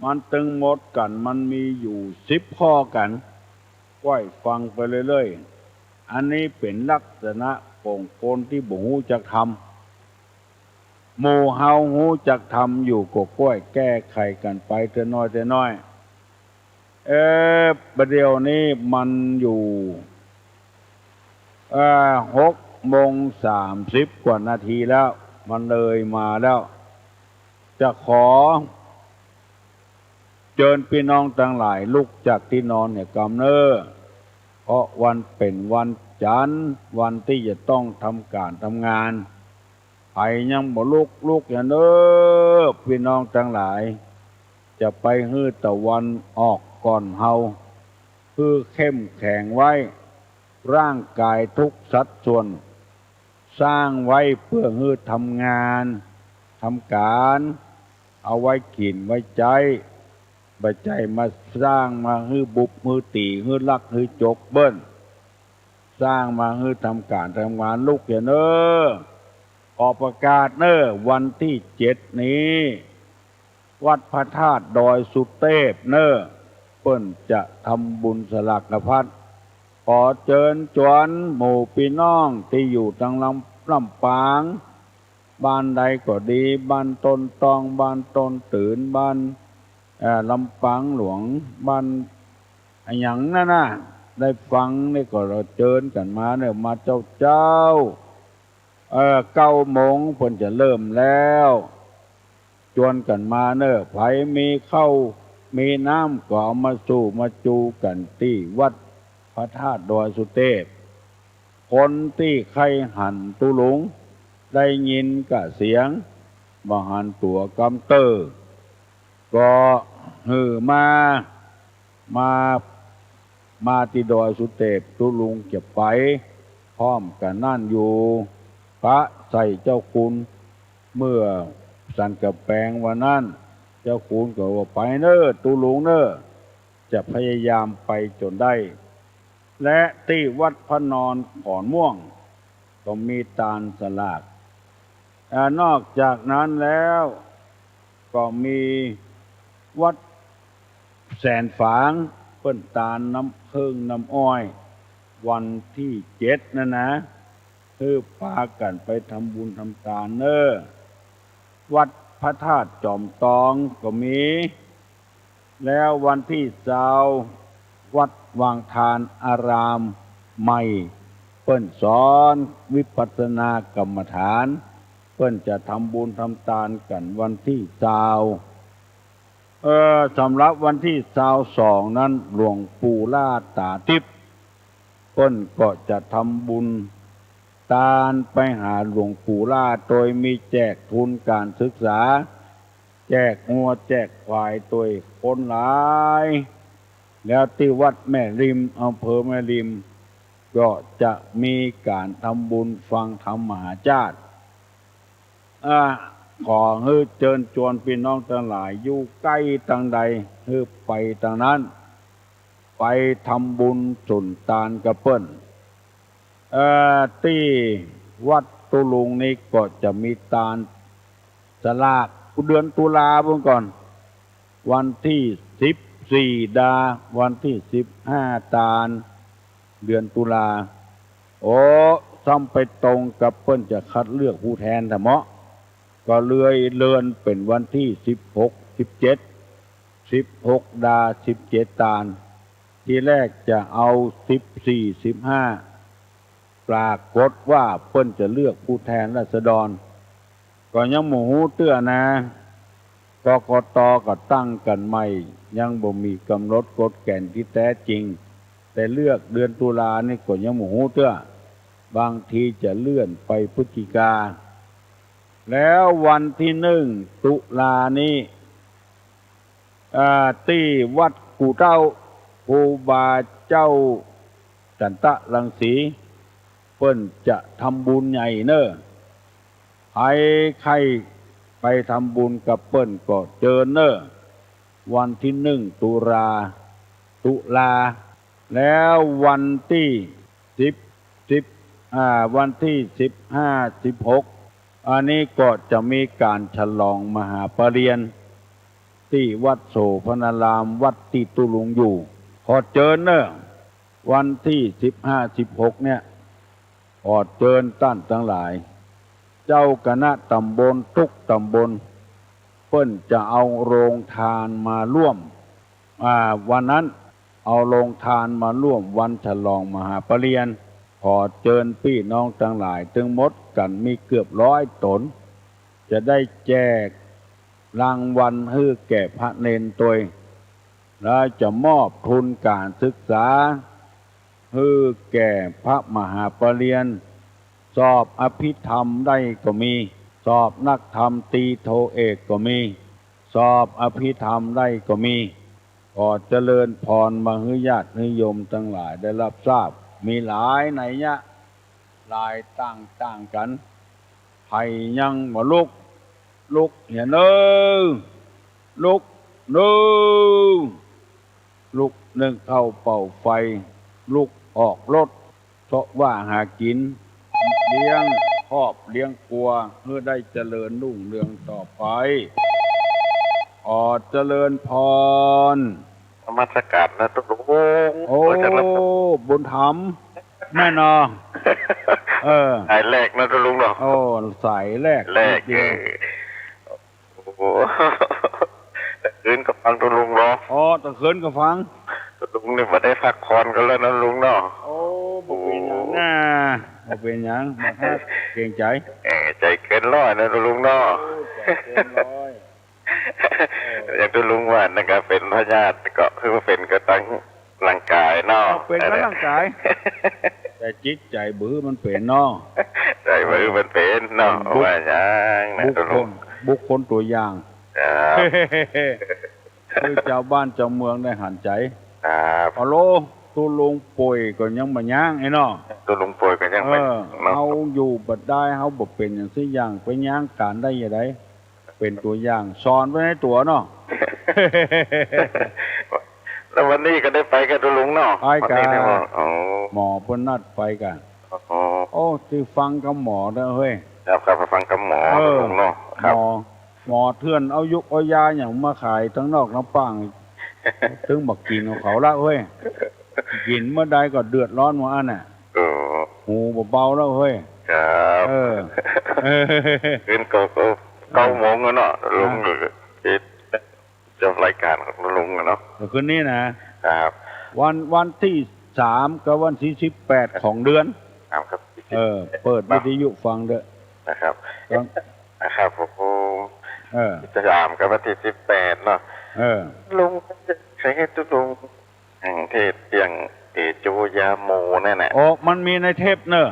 มันตึงหมดกันมันมีอยู่10ข้อกันก้อยฟังไปเรื่อยๆอันนี้เป็นลักษณะของคนที่บ่ฮู้จักธรรมหมู่เฮาฮู้จักธรรมอยู่ก็ก้อยแก้ไขกันไปแต่น้อยแต่น้อยประเดี๋ยวนี้มันอยู่6:30 กว่านาทีแล้วมันเลยมาแล้วจะขอเชิญพี่น้องทั้งหลายลุกจากที่นอนเนี่ยกำเนิดเพราะวันเป็นวันจันทร์วันที่จะต้องทำการทำงานใครยังบ่ลุกอย่างเด้อพี่น้องทั้งหลายจะไปฮื้อตะวันออกก่อนเฮาคือเข้มแข็งไว้ร่างกายทุกสัดส่วน สร้างไว้เพื่อให้ทำงานทำการเอาไว้กินไว้ใจบัจจัยมาสร้างมาให้บุบให้ตีให้ลักให้จกเบิ้ลสร้างมาให้ทำการทำงานลูกเนอออกประกาศเนอวันที่7นี้วัดพระธาตุดอยสุเทพเนอเปิ้นจะทำบุญสลักพัดขอเชิญชวนหมู่พี่น้องที่อยู่ทางลำปางบ้านใดก็ดีบ้านต้นตองบ้านต้นตื่นบ้านลำปางหลวงบ้านอย่างนั้นนะได้ฟังนี่ก็เราเชิญกันมาเนี่ยมาเจ้า9 โมงเพิ่นจะเริ่มแล้วชวนกันมาเนอะไผมีข้าวมีน้ำก็เอามาสู่มาจูกันที่วัดพระธาตุดอยสุเทพคนที่ใครหันตุลุงได้ยินกะเสียงมหันตัวกำเตอร์ก็หือมาที่ดอยสุเทพตุลุงจะไปพร้อมกันนั่นอยู่พระใส่เจ้าคุณเมื่อสันกับแปลงวันนั้นเจ้าคุณก็ว่าไปเนอตุลุงเนอจะพยายามไปจนได้และที่วัดพระนอนขอนม่วงก็มีตาลสลากนอกจากนั้นแล้วก็มีวัดแสนฝางเปิ้นตาลน้ำผึ้งน้ำอ้อยวันที่7นั่นนะคือพากันไปทำบุญทำทานเนอวัดพระธาตุจอมตองก็มีแล้ววันที่20วัดวางทานอารามใหม่เปิ้นสอนวิปัสสนากรรมฐานเปิ้นจะทำบุญทำทานกันวันที่สำหรับวันที่22นั้นหลวงปู่ล่าตาทิพย์เปิ้นก็จะทำบุญทานไปหาหลวงปู่ล่าโดยมีแจกทุนการศึกษาแจกงัวแจกควายตัวคนหลายแล้วที่วัดแม่ริมอำเภอแม่ริมก็จะมีการทำบุญฟังธรรมมหาชาติขอให้เชิญชวนพี่น้องทั้งหลายอยู่ใกล้ทางใดให้ไปทางนั้นไปทำบุญสุนทานกระเปิ้นที่วัดตุลุงนี้ก็จะมีตาลสลากเดือนตุลาเมื่อก่อนวันที่14วันที่15ตาลเดือนตุลาซ้ำไปตรงกับเปิ้นจะคัดเลือกผู้แทนธรรมะก็เลื่อนเป็นวันที่16 17 ตาลที่แรกจะเอา14 15ปรากฏว่าเปิ้นจะเลือกผู้แทนราษฎรก็ยังหมู่เตื้อนะกกต.ก็ตั้งกันใหม่ยังบ่มีกำหนดกฎเกณฑ์ที่แท้จริงแต่เลือกเดือนตุลานี่ก็ยังหมู่เตื้อบางทีจะเลื่อนไปพฤศจิกาแล้ววันที่1 ตุลานี้ที่วัดกู่เต้าครูบาเจ้าจันตะรังสีเปิ้นจะทำบุญใหญ่เนอใครไปทำบุญกับเปิ้นก็เจอเนอวันที่1 ตุลาแล้ววันที่วันที่15 16อันนี้ก็จะมีการฉลองมหาปริญญาที่วัดโสภณารามวัดที่ตุลุงอยู่ขอเชิญเนอะวันที่15 16เนี่ยขอเชิญท่านทั้งหลายเจ้าคณะตำบลทุกตำบลเพิ่นจะเอาโรงทานมาร่วมวันนั้นเอาโรงทานมาร่วมวันฉลองมหาปริญญาขอเชิญพี่น้องทั้งหลายถึงหมดกันมีเกือบ100 ตนจะได้แจกรางวัลให้แก่พระเนนตัวแล้วจะมอบทุนการศึกษาให้แก่พระมหาปริญญาสอบอภิธรรมได้ก็มีสอบนักธรรมตีโทเอกก็มีสอบอภิธรรมได้ก็มีขอเจริญพรมาให้ญาตินิยมทั้งหลายได้รับทราบมีหลายไหนเนี่ย ลายต่างกันไผยังบ่ลุกเห็นลุกเน้อลุกนึ่งเข้าเป่าไฟลุกออกรถเพราะว่าหากินเลี้ยงครอบเลี้ยงครัวเพื่อได้เจริญรุ่งเรืองต่อไปเจริญพรนมัสการนะทุกลุงโอ้บุญธรรมแม่นอสายแรกนะทุกลุงเนาะโอ้สายแรกเดียวโอ้โหแต่คืนก็ฟังทุกลุงเนาะแต่คืนก็ฟังทุกลุงนี่มาได้พักผ่อนกันแล้วนะลุงเนาะบ่เป็นหยังนะบ่เป็นหยังมาฮักเกรงใจใจเกินร้อยนะทุกลุงเนาะเกินร้อยอย่างทุกลุงว่านะครับเป็นพญาติก็คือว่าเป็นกระตั้งร่างกายเนาะเป็นกระร่างกายแต่จิตใจบื้อมันเป็นเนาะใจบื้อมันเป็นเนาะว่าอย่างนะทุกลุงบุคคลตัวอย่างคือเจ้าบ้านเจ้าเมืองได้หันใจฮัลโหลตุลุงป่วยก็ยังบ่ย่างไอ้เนาะตุลุงป่วยก็ยังไม่เฮาอยู่บ่ได้เฮาบ่เป็นอย่างซี่อย่างไปย่างการได้ยังไดเป็นตัวอย่างสอนไว้ในตัวเนาะแล้ววันนี้ก็ได้ไปกับตุลุงเนาะไปกันหมอเพิ่นนัดไปกันโอ้ที่ฟังกับหมอเด้อเฮ้ยครับฟังกับหมอตุลุงเนาะครับหมอเถื่อนเอายุกเอายาหยังมาขายทั้งนอกน้ำปังถึงบักกินของเขาละเฮ้ยกินเมื่อใดก็เดือดร้อนหมดอันน่ะหูเบาๆแล้วเฮ้ยครับขึ้นก็9 โมงแล้วเนาะลุงคิดจะรายการของลุงเนาะคืนนี้นะครับวันที่3กับวันที่18ของเดือนครับเปิดวิทยุฟังเด้อนะครับผมจะ3กับวันที่18เนาะลุงใช้ให้ทุกลุงเทศเตียงเอจูยาโมนั่นแหละมันมีในเทปเนอะ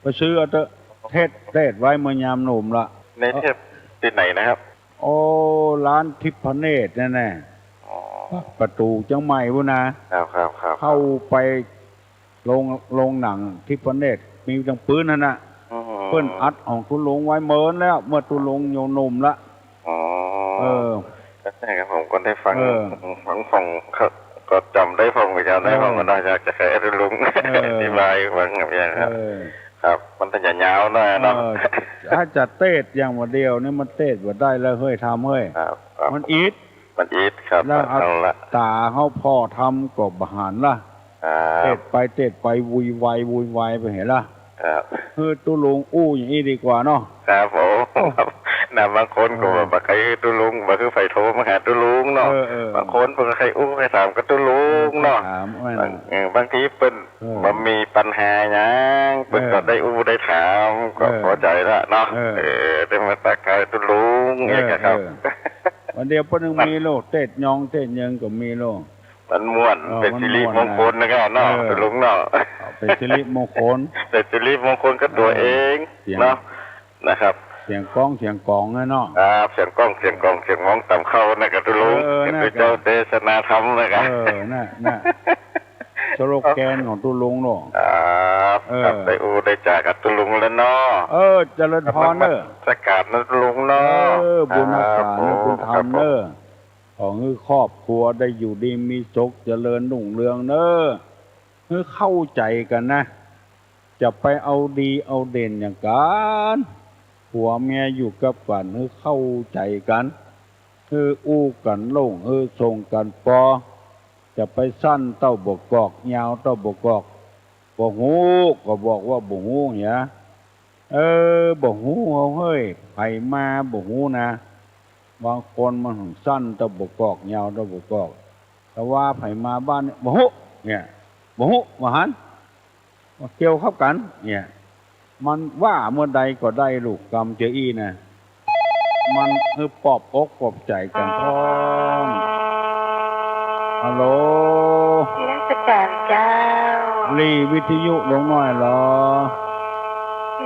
ไปซื้อเอาเถอะเทศไว้เมื่อยามหนุ่มละในเทปที่ไหนนะครับร้านทิพเนตรแน่ๆประตูจังใหม่วุนะครับเข้าไปโรงหนังทิพเนตรมีจังปืนนั่นน่ะเพิ่นอัดของตุลงไว้เมินแล้วเมื่อตุลงโยหนุ่มละใช่ครับผมก็ได้ฟังก็จำได้ฟังไปจำได้ฟังก็ได้อยากจะแค่ตุลงอธิบายฟังแบบนี้ครับมันจะยาวหน่อยเนาะถ้าจะเต้ดอย่างวันเดียวนี่มันเต้ดว่าได้แล้วเฮ้ยทำเฮ้ยมันอีทครับแล้วตาเขาพ่อทำก็บหันล่ะเต้ดไปวุยไวไปเห็นล่ะตุลงอู้อย่างนี้ดีกว่าเนาะครับผมบางคนก็บอกใครตุลุงบอกคือไฟโทรมาหาตุลุงเนาะบางคนบอกใครอู้ใครถามก็ตุลุงเนาะบางทีเป็นมันมีปัญหาอย่างเป็นก็ได้อู้ได้ถามก็พอใจละเนาะได้มาตักใครตุลุงอย่างเงี้ยครับวันเดียวปนึงมีโลเต้ดยองเต้ดยังก็มีโลมันม่วนเป็นสิริมงคลนะครับเนาะตุลุงเนาะเป็นสิริมงคลก็ตัวเองเนาะนะครับเสียงกล้องนะเนาะเสียงกล้องเสียงมองต่ำเข้านะครับตุลุงเป็นเจ้าเทศนาธรรมนะครับน่ะสโลแกนของตุลุงเนาะครับได้อูได้จากกับตุลุงแล้วเนาะเจริญพรเนอะสกัดนะตุลุงเนาะบุญรักษาบุญธรรมเนอะของครอบครัวได้อยู่ดีมีสุขเจริญรุ่งเรืองเนอะเข้าใจกันนะจะไปเอาดีเอาเด่นอย่างกันผัวเมียอยู่กับกันเข้าใจกันอู้กันโล่งส่งกันปอจะไปสั้นเต้าบกกอกยาวเต้าบกกอกบ่ฮู้ก็บอกว่าบ่ฮู้เนี่ยบ่ฮู้เฮ้ยไผมาบ่ฮู้นะบางคนมันสั้นเต้าบกกอกยาวเต้าบกกอกแต่ว่าไผมาบ้านบ่ฮู้เนี่ยบ่ฮู้ว่าหันเกี่ยวเข้ากันเนี่ยมันว่าเมื่อใดก็ได้ลูกกรรมเจอี้นะมันปอบอกปอบใจกันพร้อมฮัลโหลราชการเจ้ารีวิทยุลงหน่อยเหรอ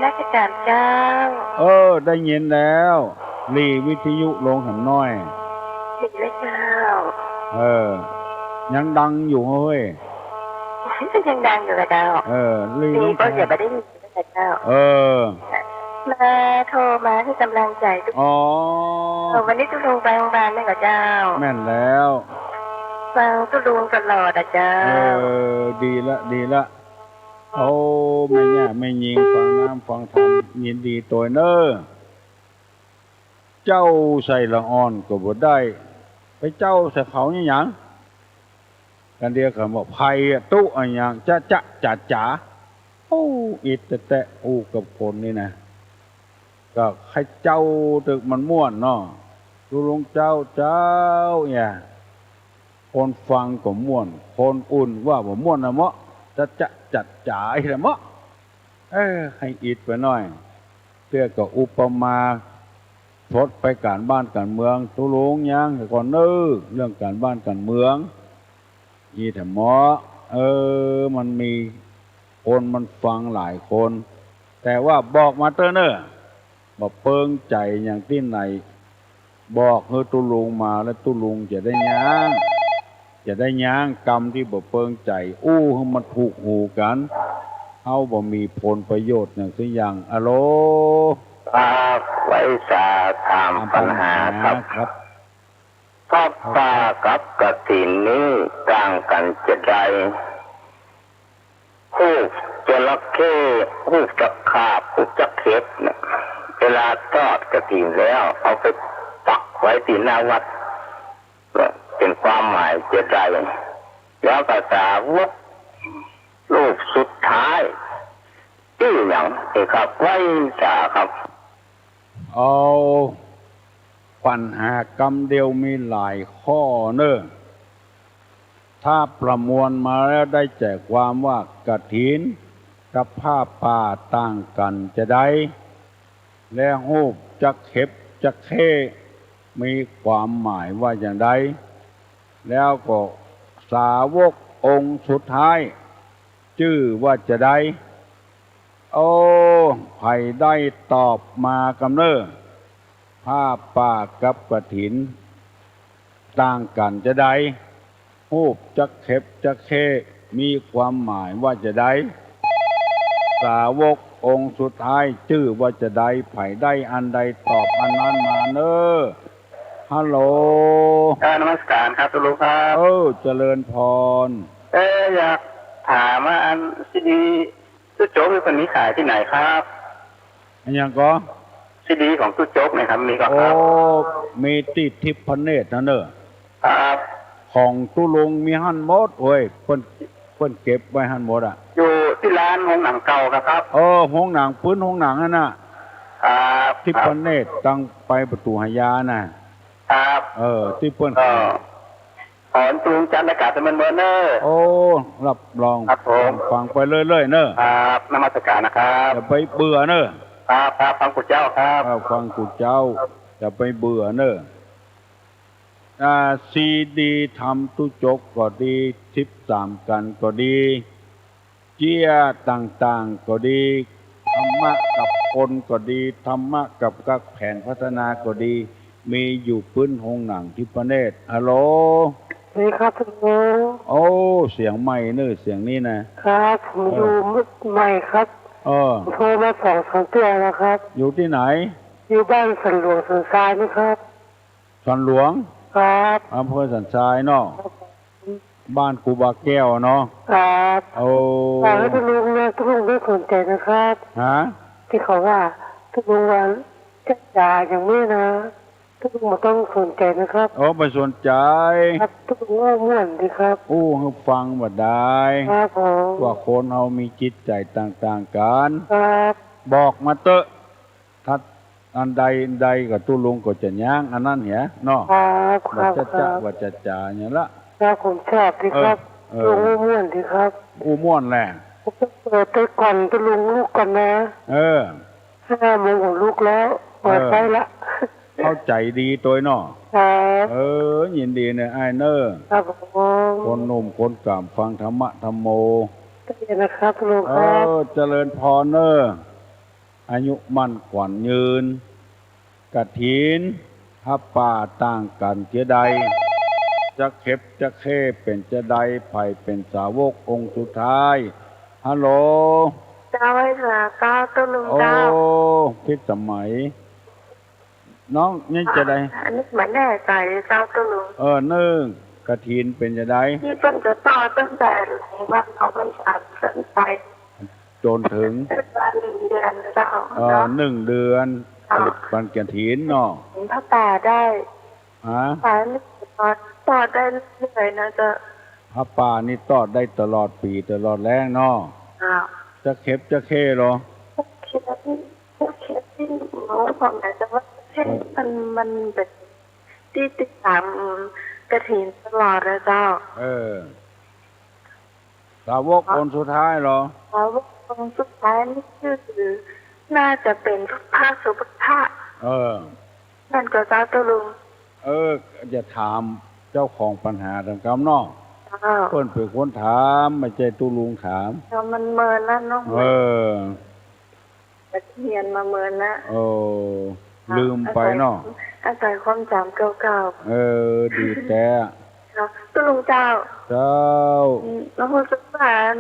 ราชการเจ้าได้ยินแล้วรีวิทยุลงหันน้อยดีเลยเจ้ายังดังอยู่เฮ้ยยังดังอยู่กับเจ้ารีก็อย่าไปได้ เจ้ามาโทรมาให้กำลังใจทุกวันนี้ตุลุงไปโรงพยาบาลไหมกับเจ้าแม่นแล้วฟังตุลุงตลอดเจ้าดีละเอาไม่แย่ไม่ยิงฟังน้ำฟังธรรมยินดีตัวเนอเจ้าใส่ละอ่อนก็บ่ได้ไปเจ้าใส่เขาเนี่ยหยังกันเดียวกันบอกไผ่ตู้อะไรอย่างจ๋าโอ้อิดแต่กับคนนี่นะก็ให้เจ้าตึกมันม่วนเนาะดูลงเจ้าเนี่ยคนฟังก็ม่วนคนอุ่นว่าบ่ม่วนนะเมาะจัดจ๋าไอ้ละเมาะให้อิดไปหน่อยเพื่อก็อุปมาทดไปการบ้านการเมืองตุลงยังก่อนเรื่องการบ้านการเมืองยี่แต่หมอมันมีคนมันฟังหลายคนแต่ว่าบอกมาเตอร์เนอร์บอกเปิงใจอย่างที่ไหนบอกเฮ้ตุลุงมาแล้วตุลุงจะได้ย้างกรรมที่บอกเปิงใจให้มันถูกหูกันเขาบอกมีผลประโยชน์อย่างสิ่งอย่างอะโลไว้สาถามปัญหาครับถ้าปลากับกระถินนี้ต่างกันจะใดหูจระเข้หูจักขาบหูจักเข็บเนี่ยเวลาทอดกระถินแล้วเอาไปปักไว้ที่หน้าวัดเป็นความหมายจะใดแล้วภาษาวกรูปสุดท้ายที่อย่างครับไว้สาครับเอาปัญหากรรมเดียวมีหลายข้อเนอะถ้าประมวลมาแล้วได้แจกความว่ากฐินกับผ้าป่าต่างกันจะได้และรูปจักเข็บจักเข้มีความหมายว่าอย่างไรแล้วก็สาวกองค์สุดท้ายชื่อว่าจะได้ใครได้ตอบมากำเนิดผ้าป่ากับกฐินต่างกันจะได้รูปจักเข็บจักเข้มีความหมายว่าจะได้สาวกองค์สุดท้ายชื่อว่าจะได้ไผได้อันใดตอบอันนั้นมาเนอฮัลโหลนมัสการครับตุลุงครับเจริญพรอยากถามว่าอันซีดีตู้โจ๊กคนนี้ขายที่ไหนครับยังก็ซีดีของตู้โจ๊กเนี่ยครับมีก็ครับมีติดทิพเนตรนะเนอะครับของตู้ลุงมีหั่นหมดเว้ยเพิ่นเก็บไว้หั่นหมดอยู่ที่ร้านโรงหนังเก่าครับโรงหนังปื้นโรงหนังนั่นน่ะทิพเนตรตั้งไปประตูหายาน่ะครับที่เพิ่นขอตุลุงจันทร์อากาศเป็นเบอร์เนอร์รับรองฟังไปเรื่อยๆเนอะครับนมัสการนะครับอย่าไปเบื่อเนอะครับฟังกุเจ้าครับฟังกุเจ้าอย่าไปเบื่อเนอะซีดีทำตู้จกก็ดี13กันก็ดีเจียต่างๆก็ดีธรรมะกับคนก็ดีธรรมะกับแผนพัฒนาก็ดีมีอยู่พื้นโรงหนังทิพเนตรฮัลโหลนี่ครับคุณโเสียงใหม่เนอะเสียงนี้นะครับผมอยู่ใหม่ครับโทรมา2-3 เดือนแล้วครับอยู่ที่ไหนอยู่บ้านสันหลวงสันทรายนะครับสันหลวงครับอำเภอสันทรายเนาะบ้านกูบาแก้วเนาะครับให้ทุกลุงนะทุกลุงไม่สนใจนะครับที่เขาว่าทุกลุงวันจะจ่าอย่างนี้นะทุกลุงไม่ต้องสนใจนะครับไม่สนใจครับทุกลุงม่วนดีครับให้ฟังว่าได้ครับผมว่าคนเรามีจิตใจต่างๆกันครับบอกมาเตอะถ้าอันใดกับตู้ลุงก็จะย่างอันนั้นเหรอเนาะว่าจะจ่าอย่างละผมชอบดีครับลุงม่วนดีครับม่วนแหละเปิดไปก่อนตู้ลุงลูกกันนะ5 โมงของลูกแล้วเปิดไปละเข้าใจดีตัวเนาะยินดีเนี่ยไอเนอร์คนหนุ่มคนกล่ำฟังธรรมะธรรมโมนะครับลุงครับเจริญพรเนอร์อายุมั่นขวัญยืนกฐินผ้าป่าต่างกันเจใดจะเข็บจะเข้เป็นจะใดไผ่เป็นสาวกองค์สุดท้ายฮัลโหล จ้าไว้ค่ะเจ้าตุลุงเจ้าโอ้พิษสมัยน้องนี่จะได้อันนี้ไม่แน่ใจเจ้าตุลุงนึ่งกระถินเป็นจะได้ที่เพิ่นจะต่อตั้งแต่ว่าเขาไม่สามสนใจจนถึง1 เดือนเจ้า1 เดือนปันกระถินเนาะพระป่าได้ป่านี่ต่อได้เรื่อยนะจ๊ะพระป่านี่ต่อได้ตลอดปีตลอดแรงเนาะจะเข็บจะเข้หรอเข็บที่หนูบอกอาจจะว่ามันเป็นที่ติดตามกระถินตลอดเลยเจ้าสาวกองค์สุดท้ายเหรอสาวกองค์สุดท้ายนี่คือน่าจะเป็นพระสุภะนั่นก็เจ้าตุลุงจะถามเจ้าของปัญหาทางกรรมเนาะเพิ่นเป็นคนถามไม่ใช่ตุลุงถามมันเมินแล้วน้องตะเคียนมาเมินนะลืมไปเนาะอาศัยความจำเก่าๆดีแต่ตุลุงเจ้าแล้วคนสุภาพ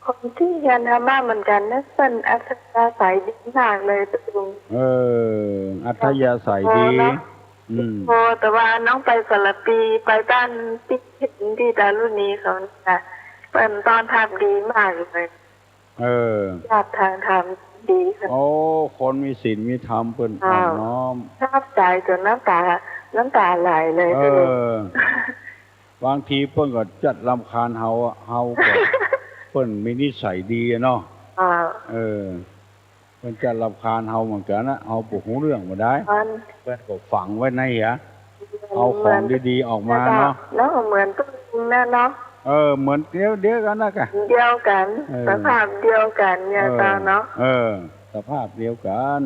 คนที่เรียนธรรมะเหมือนกันนะเป็นอัธยาศัยดีมากเลยตุลุงอัธยาศัยดีแต่ว่าน้องไปสารปีไปบ้านพี่เห็นที่ดารุณีเขาค่ะเป็นตอนทำดีมากเลยญาติทางทำดีค่ะคนมีศีลมีธรรมเปิ้นน้อมชอบใจจนน้ำตาไหลเลยบางทีเปิ้นก็จัดรำคาญเฮาก็เปิ้นมีนิสัยดีเนาะเปิ้นจัดรำคาญเฮาเหมือนกันนะเฮาบ่ฮู้เรื่องบ่ได้เปิ้นก็ฝังไว้ในเอาของดีๆออกมาเนาะแล้วเหมือนตุ้งนั่นเนาะเหมือนเดียวกันนะกะเดียวกันสภาพเดียวกันเนี่ยตาเนาะสภาพเดียวกัน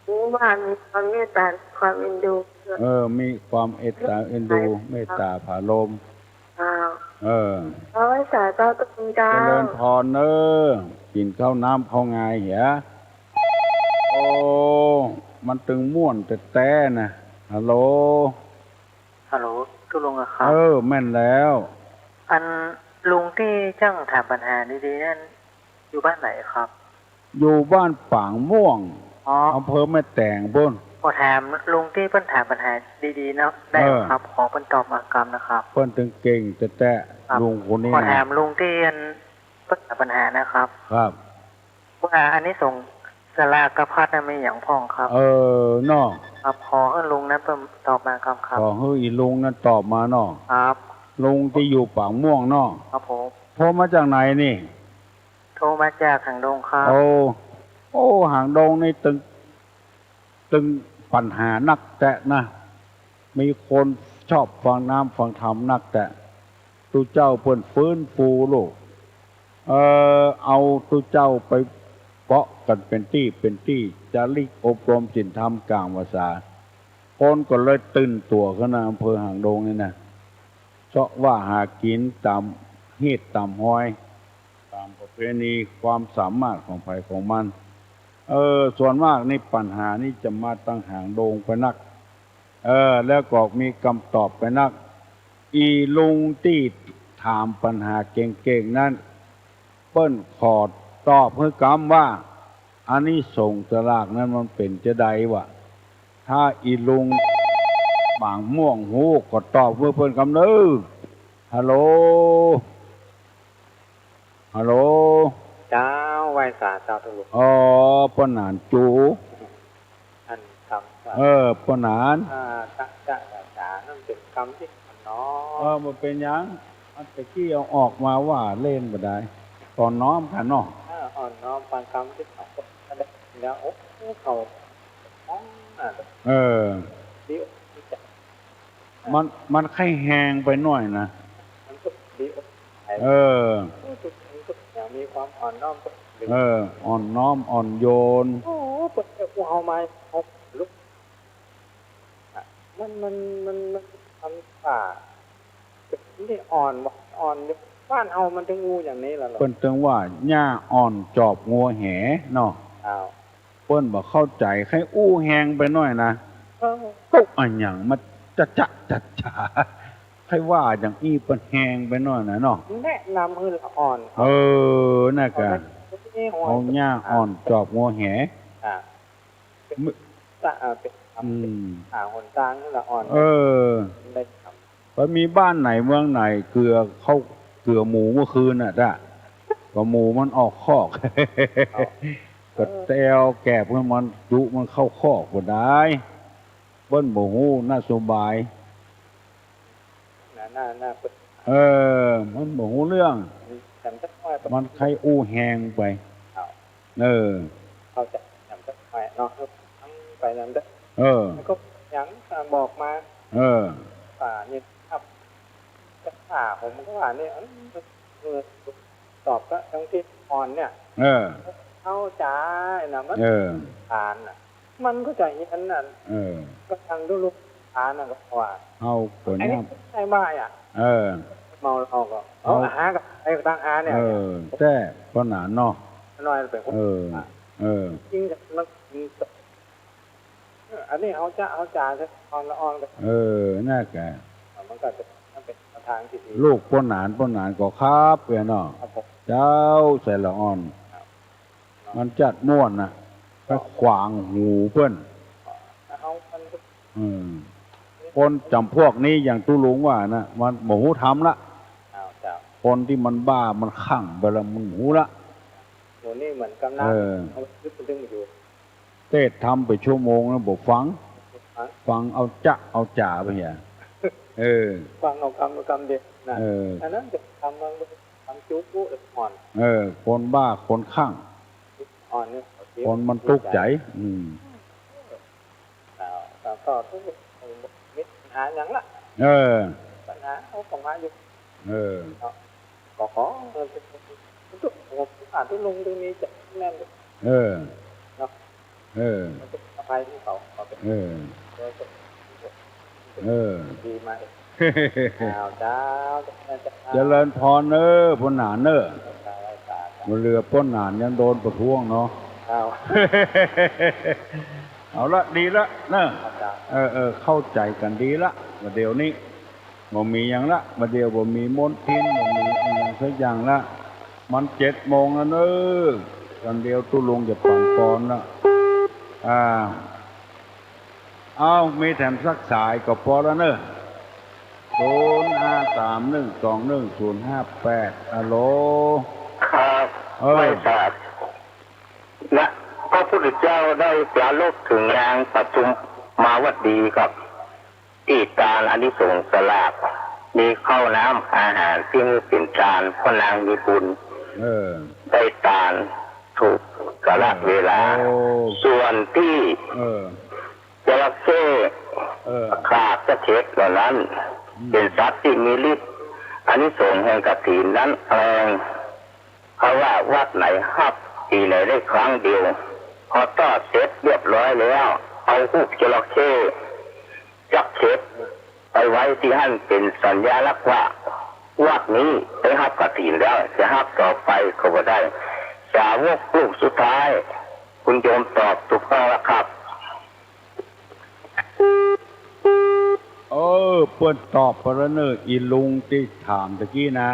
รู้ว่ามีความเมตตาความเอ็นดูมีความเอ็นดูเมตตาผาลมเอาไว้สายเจ้าตุงเจ้าเจริญพรกินข้าวน้ำข้าวงายเหี้ยมันตึงม่วนแต่นะฮัลโหลตุลุงครับแม่นแล้วอันลุงที่จ้างถามปัญหาดีๆนั่นอยู่บ้านไหนครับอยู่บ้านปางม่วงอำเภอแม่แตงบนขอถามลุงที่เพิ่นถามปัญหาดีๆนะได้ครับขอเพิ่นตอบมากรรมนะครับเพิ่นตึงเก่งแต่ลุงคนนี้ขอถามลุงที่เพิ่นถามปัญหานะครับครับว่าอันนี้ส่งสลากกระพัดนั้นมีอย่างพ้องครับเนาะครับขอให้ลุงนั้นตอบมากรรมครับขอให้อีลุงนั้นตอบมาเนาะครับลุงที่อยู่ปางม่วงเนาะครับผมโทรมาจากไหนนี่โทรมาจากหางดงครับหางดงนี่ตึงปัญหานักแต่นะมีคนชอบฟังน้ำฟังธรรมนักแต่ตุเจ้าเพิ่นฟื้นฟูโลกเอาตุเจ้าไปเกาะกันเป็นที่จะลิกอบรมศีลธรรมกลางภาษาคนก็เลยตื่นตัวขึ้นอำเภอหางดงนี่นะเพราะว่าหากินตามเหตุตามห้อยตามประเพณีความสามารถของใครของมันส่วนมากนี่ปัญหานี่จะมาตั้งหางโดงไปนักแล้วก็มีคำตอบไปนักอีลุงที่ถามปัญหาเก่งๆนั้นเปิ้นขอตอบเพื่อกรรมว่าอันนี้ส่งสลากนั้นมันเป็นจะใดวะถ้าอีลุงบางม่วงหูก็ตอบเพื่อเปิ้นกรรมฮัลโหลเจ้าไหว้สาเจ้าตุลุงปนานจูอันคำปนานจะนั่นเป็นคำที่เนาะมันเป็นยังอันตะกี้เอาออกมาว่าเล่นบ่ได้ตอนน้อมค่ะเนาะอ่อนน้อมฟังคำที่เขาแล้วเขามันไข้แหงไปหน่อยนะมีความอ่อนน้อมอ่อนน้อมอ่อนโยนเปิดเอาไม้ลุกมันทำป่านี่อ่อนบ้านเอามันถึงงูอย่างนี้ล่ะเปิ้นถึงว่าหญ้าอ่อนจอบงัวแหเนาะเปิ้นบ่เข้าใจใครอู้แหงไปหน่อยนะตกอันหยังมันจะ ใครว่าอย่างอี้เปิ้นแหงไปหน่อยนะเนาะแนะนำให้ละอ่อนน่ะกะเอาหญ้าอ่อนจอบงัวแหเป็นหาหนทางให้ละอ่อนได้ทำแล้วมีบ้านไหนเมืองไหนเกลือเข้าเกลือหมูเมื่อคืนน่ะจ้ะก็หมูมันออกคอกก็แตวแก่เพื่อมันจุมันเข้าคอกบ่ได้เบิ้นบ่ฮู้น่าสบายน่ามันบ่ฮู้เรื่องมันใครอู้แหงไปเขาจะนำไปเนาะทั้งไปนั้นได้แล้วก็ยังบอกมาป่านี่ครับจะป่าผมก็ว่าเนี่ยตอบก็ทั้งที่อ่อนเนี่ยเอาจ้าน่ะมันอ่านน่ะมันก็จะเห็นน่ะก็ทางดูลูกอ่านน่ะก็ว่าเอาตัวนี้ใช่บ้าอ่ะเมาเราก็เอาหากับไอ้ตั้งหาเนี่ยแต่ก็หนาเนาะน้อยเป็นคนจริงมันอันนี้เอาจ้าจะอ่อนละอ่อนกันน่าแก่มันก็จะเป็นทางที่ดีลูกป้นหนานก็ครับเพื่อนเนาะเจ้าใส่ละอ่อนมันจัดม่วนนะไปขวางหูเพื่อนคนจำพวกนี้อย่างตู้ลุงว่านะมันหมูทำละคนที่มันบ้ามันขั่งไปละมันหูละหมูนี่เหมือนกำนันเขายึดตึงอยู่เทศทำไปชั่วโมงแล้วบอกฟังเอาจะเอาจ่าไปเนี่ยฟังเอาคำเดียวนะอันนั้นจะทำจุ๊บอ่อนคนบ้าคนขั่งอ่อนนี่คนมันตุกใจแต่ก็ทุกปัญหาอย่างละปัญหาเขาของมาอยู่ก็ขอทุกทุกลุงตรงนี้จะแน่นเนาะไปที่เขาดีมากเจ้าเจริญพรพ้นหนานมันเรือพ้นหนานยังโดนประท้วงเนาะเอาละดีละเนอะเข้าใจกันดีละมาเดี๋ยวนี้บ่มีอย่างละมาเดี๋ยวบ่มีมนทินบ่มีอย่างสักอย่างละมัน7 โมงแล้วกันเดียวตู้ลงจะปั่นปอนละเอามีแถมสักสายก็พอแล้ว0531210058ฮัลโหลครับไม่ทราบและพระพุทธเจ้าได้ปรารภถึงนางปทุมมาวัดดีครับที่การอานิสงส์สลากมีข้าวน้ำอาหารที่มือปิ่นจานพระนางมีบุญได้ตานถูกกาลเวลาส่วนที่จระเข้ขาดจะเช็ดเหล่านั้นเป็นสัตว์ที่มีฤทธิ์อานิสงส์แห่งกฐินนั้นแรงเขาว่าวัดไหนฮับปีไหนได้ครั้งเดียวพอทอดเสร็จเรียบร้อยแล้วเอาหูกจระเข้จับเช็ดไปไว้ที่หั่นเป็นสัญญาลักษณ์ว่าวัดนี้ได้ฮับกฐินแล้วจะฮับต่อไปก็บ่ได้สาวกลูกสุดท้ายคุณโยมตอบถูกต้องแล้วครับเปิ้นตอบพระเนออีลุงที่ถามตะกี้นะ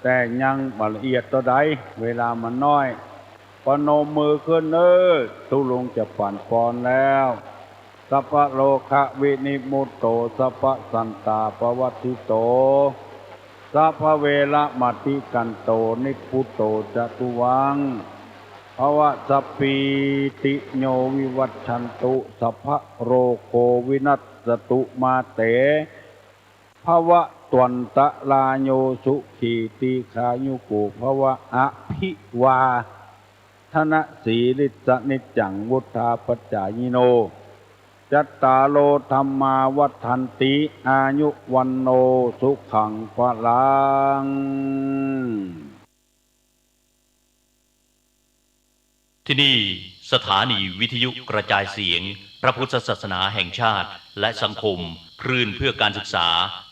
แต่ยังบ่ละเอียดตัวใดเวลามันน้อยปนมมือขึ้นตู้ลุงจะปั่นปอนแล้วสัพพะโลคะวินิมุตโตสัพพะสันตาปวัตติโตสัพพะเวระมัตติกันโตนิพุตโตจตุวังภวะสัพพิติโยวิวัชชันตุสัพพะโรโควินัสสตุมาเตภวะตวันตะลาโยสุขีติขายุโกภวะอภิวาทนะสีลิสนิจังวุธาปัจจายโนจัตตาโลธรรมาวัฏันติอายุวันโนสุขังภลังที่นี่สถานีวิทยุกระจายเสียงพระพุทธศาสนาแห่งชาติและสังคมคลื่นเพื่อการศึกษา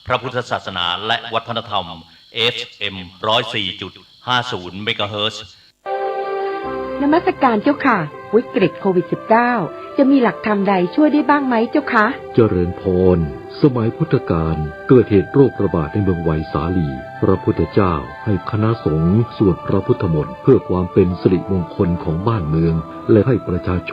พระพุทธศาสนาและวัฒนธรรม FM 104.50 เมกะเฮิรตซ์ นมัสการเจ้าค่ะวิกฤตโควิด -19 จะมีหลักธรรมใดช่วยได้บ้างไหมเจ้าคะเจริญพรสมัยพุทธกาลเกิดเหตุโรคระบาดในเมืองไวสาลีพระพุทธเจ้าให้คณะสงฆ์สวดพระพุทธมนต์เพื่อความเป็นสิริมงคลของบ้านเมืองและให้ประชาชน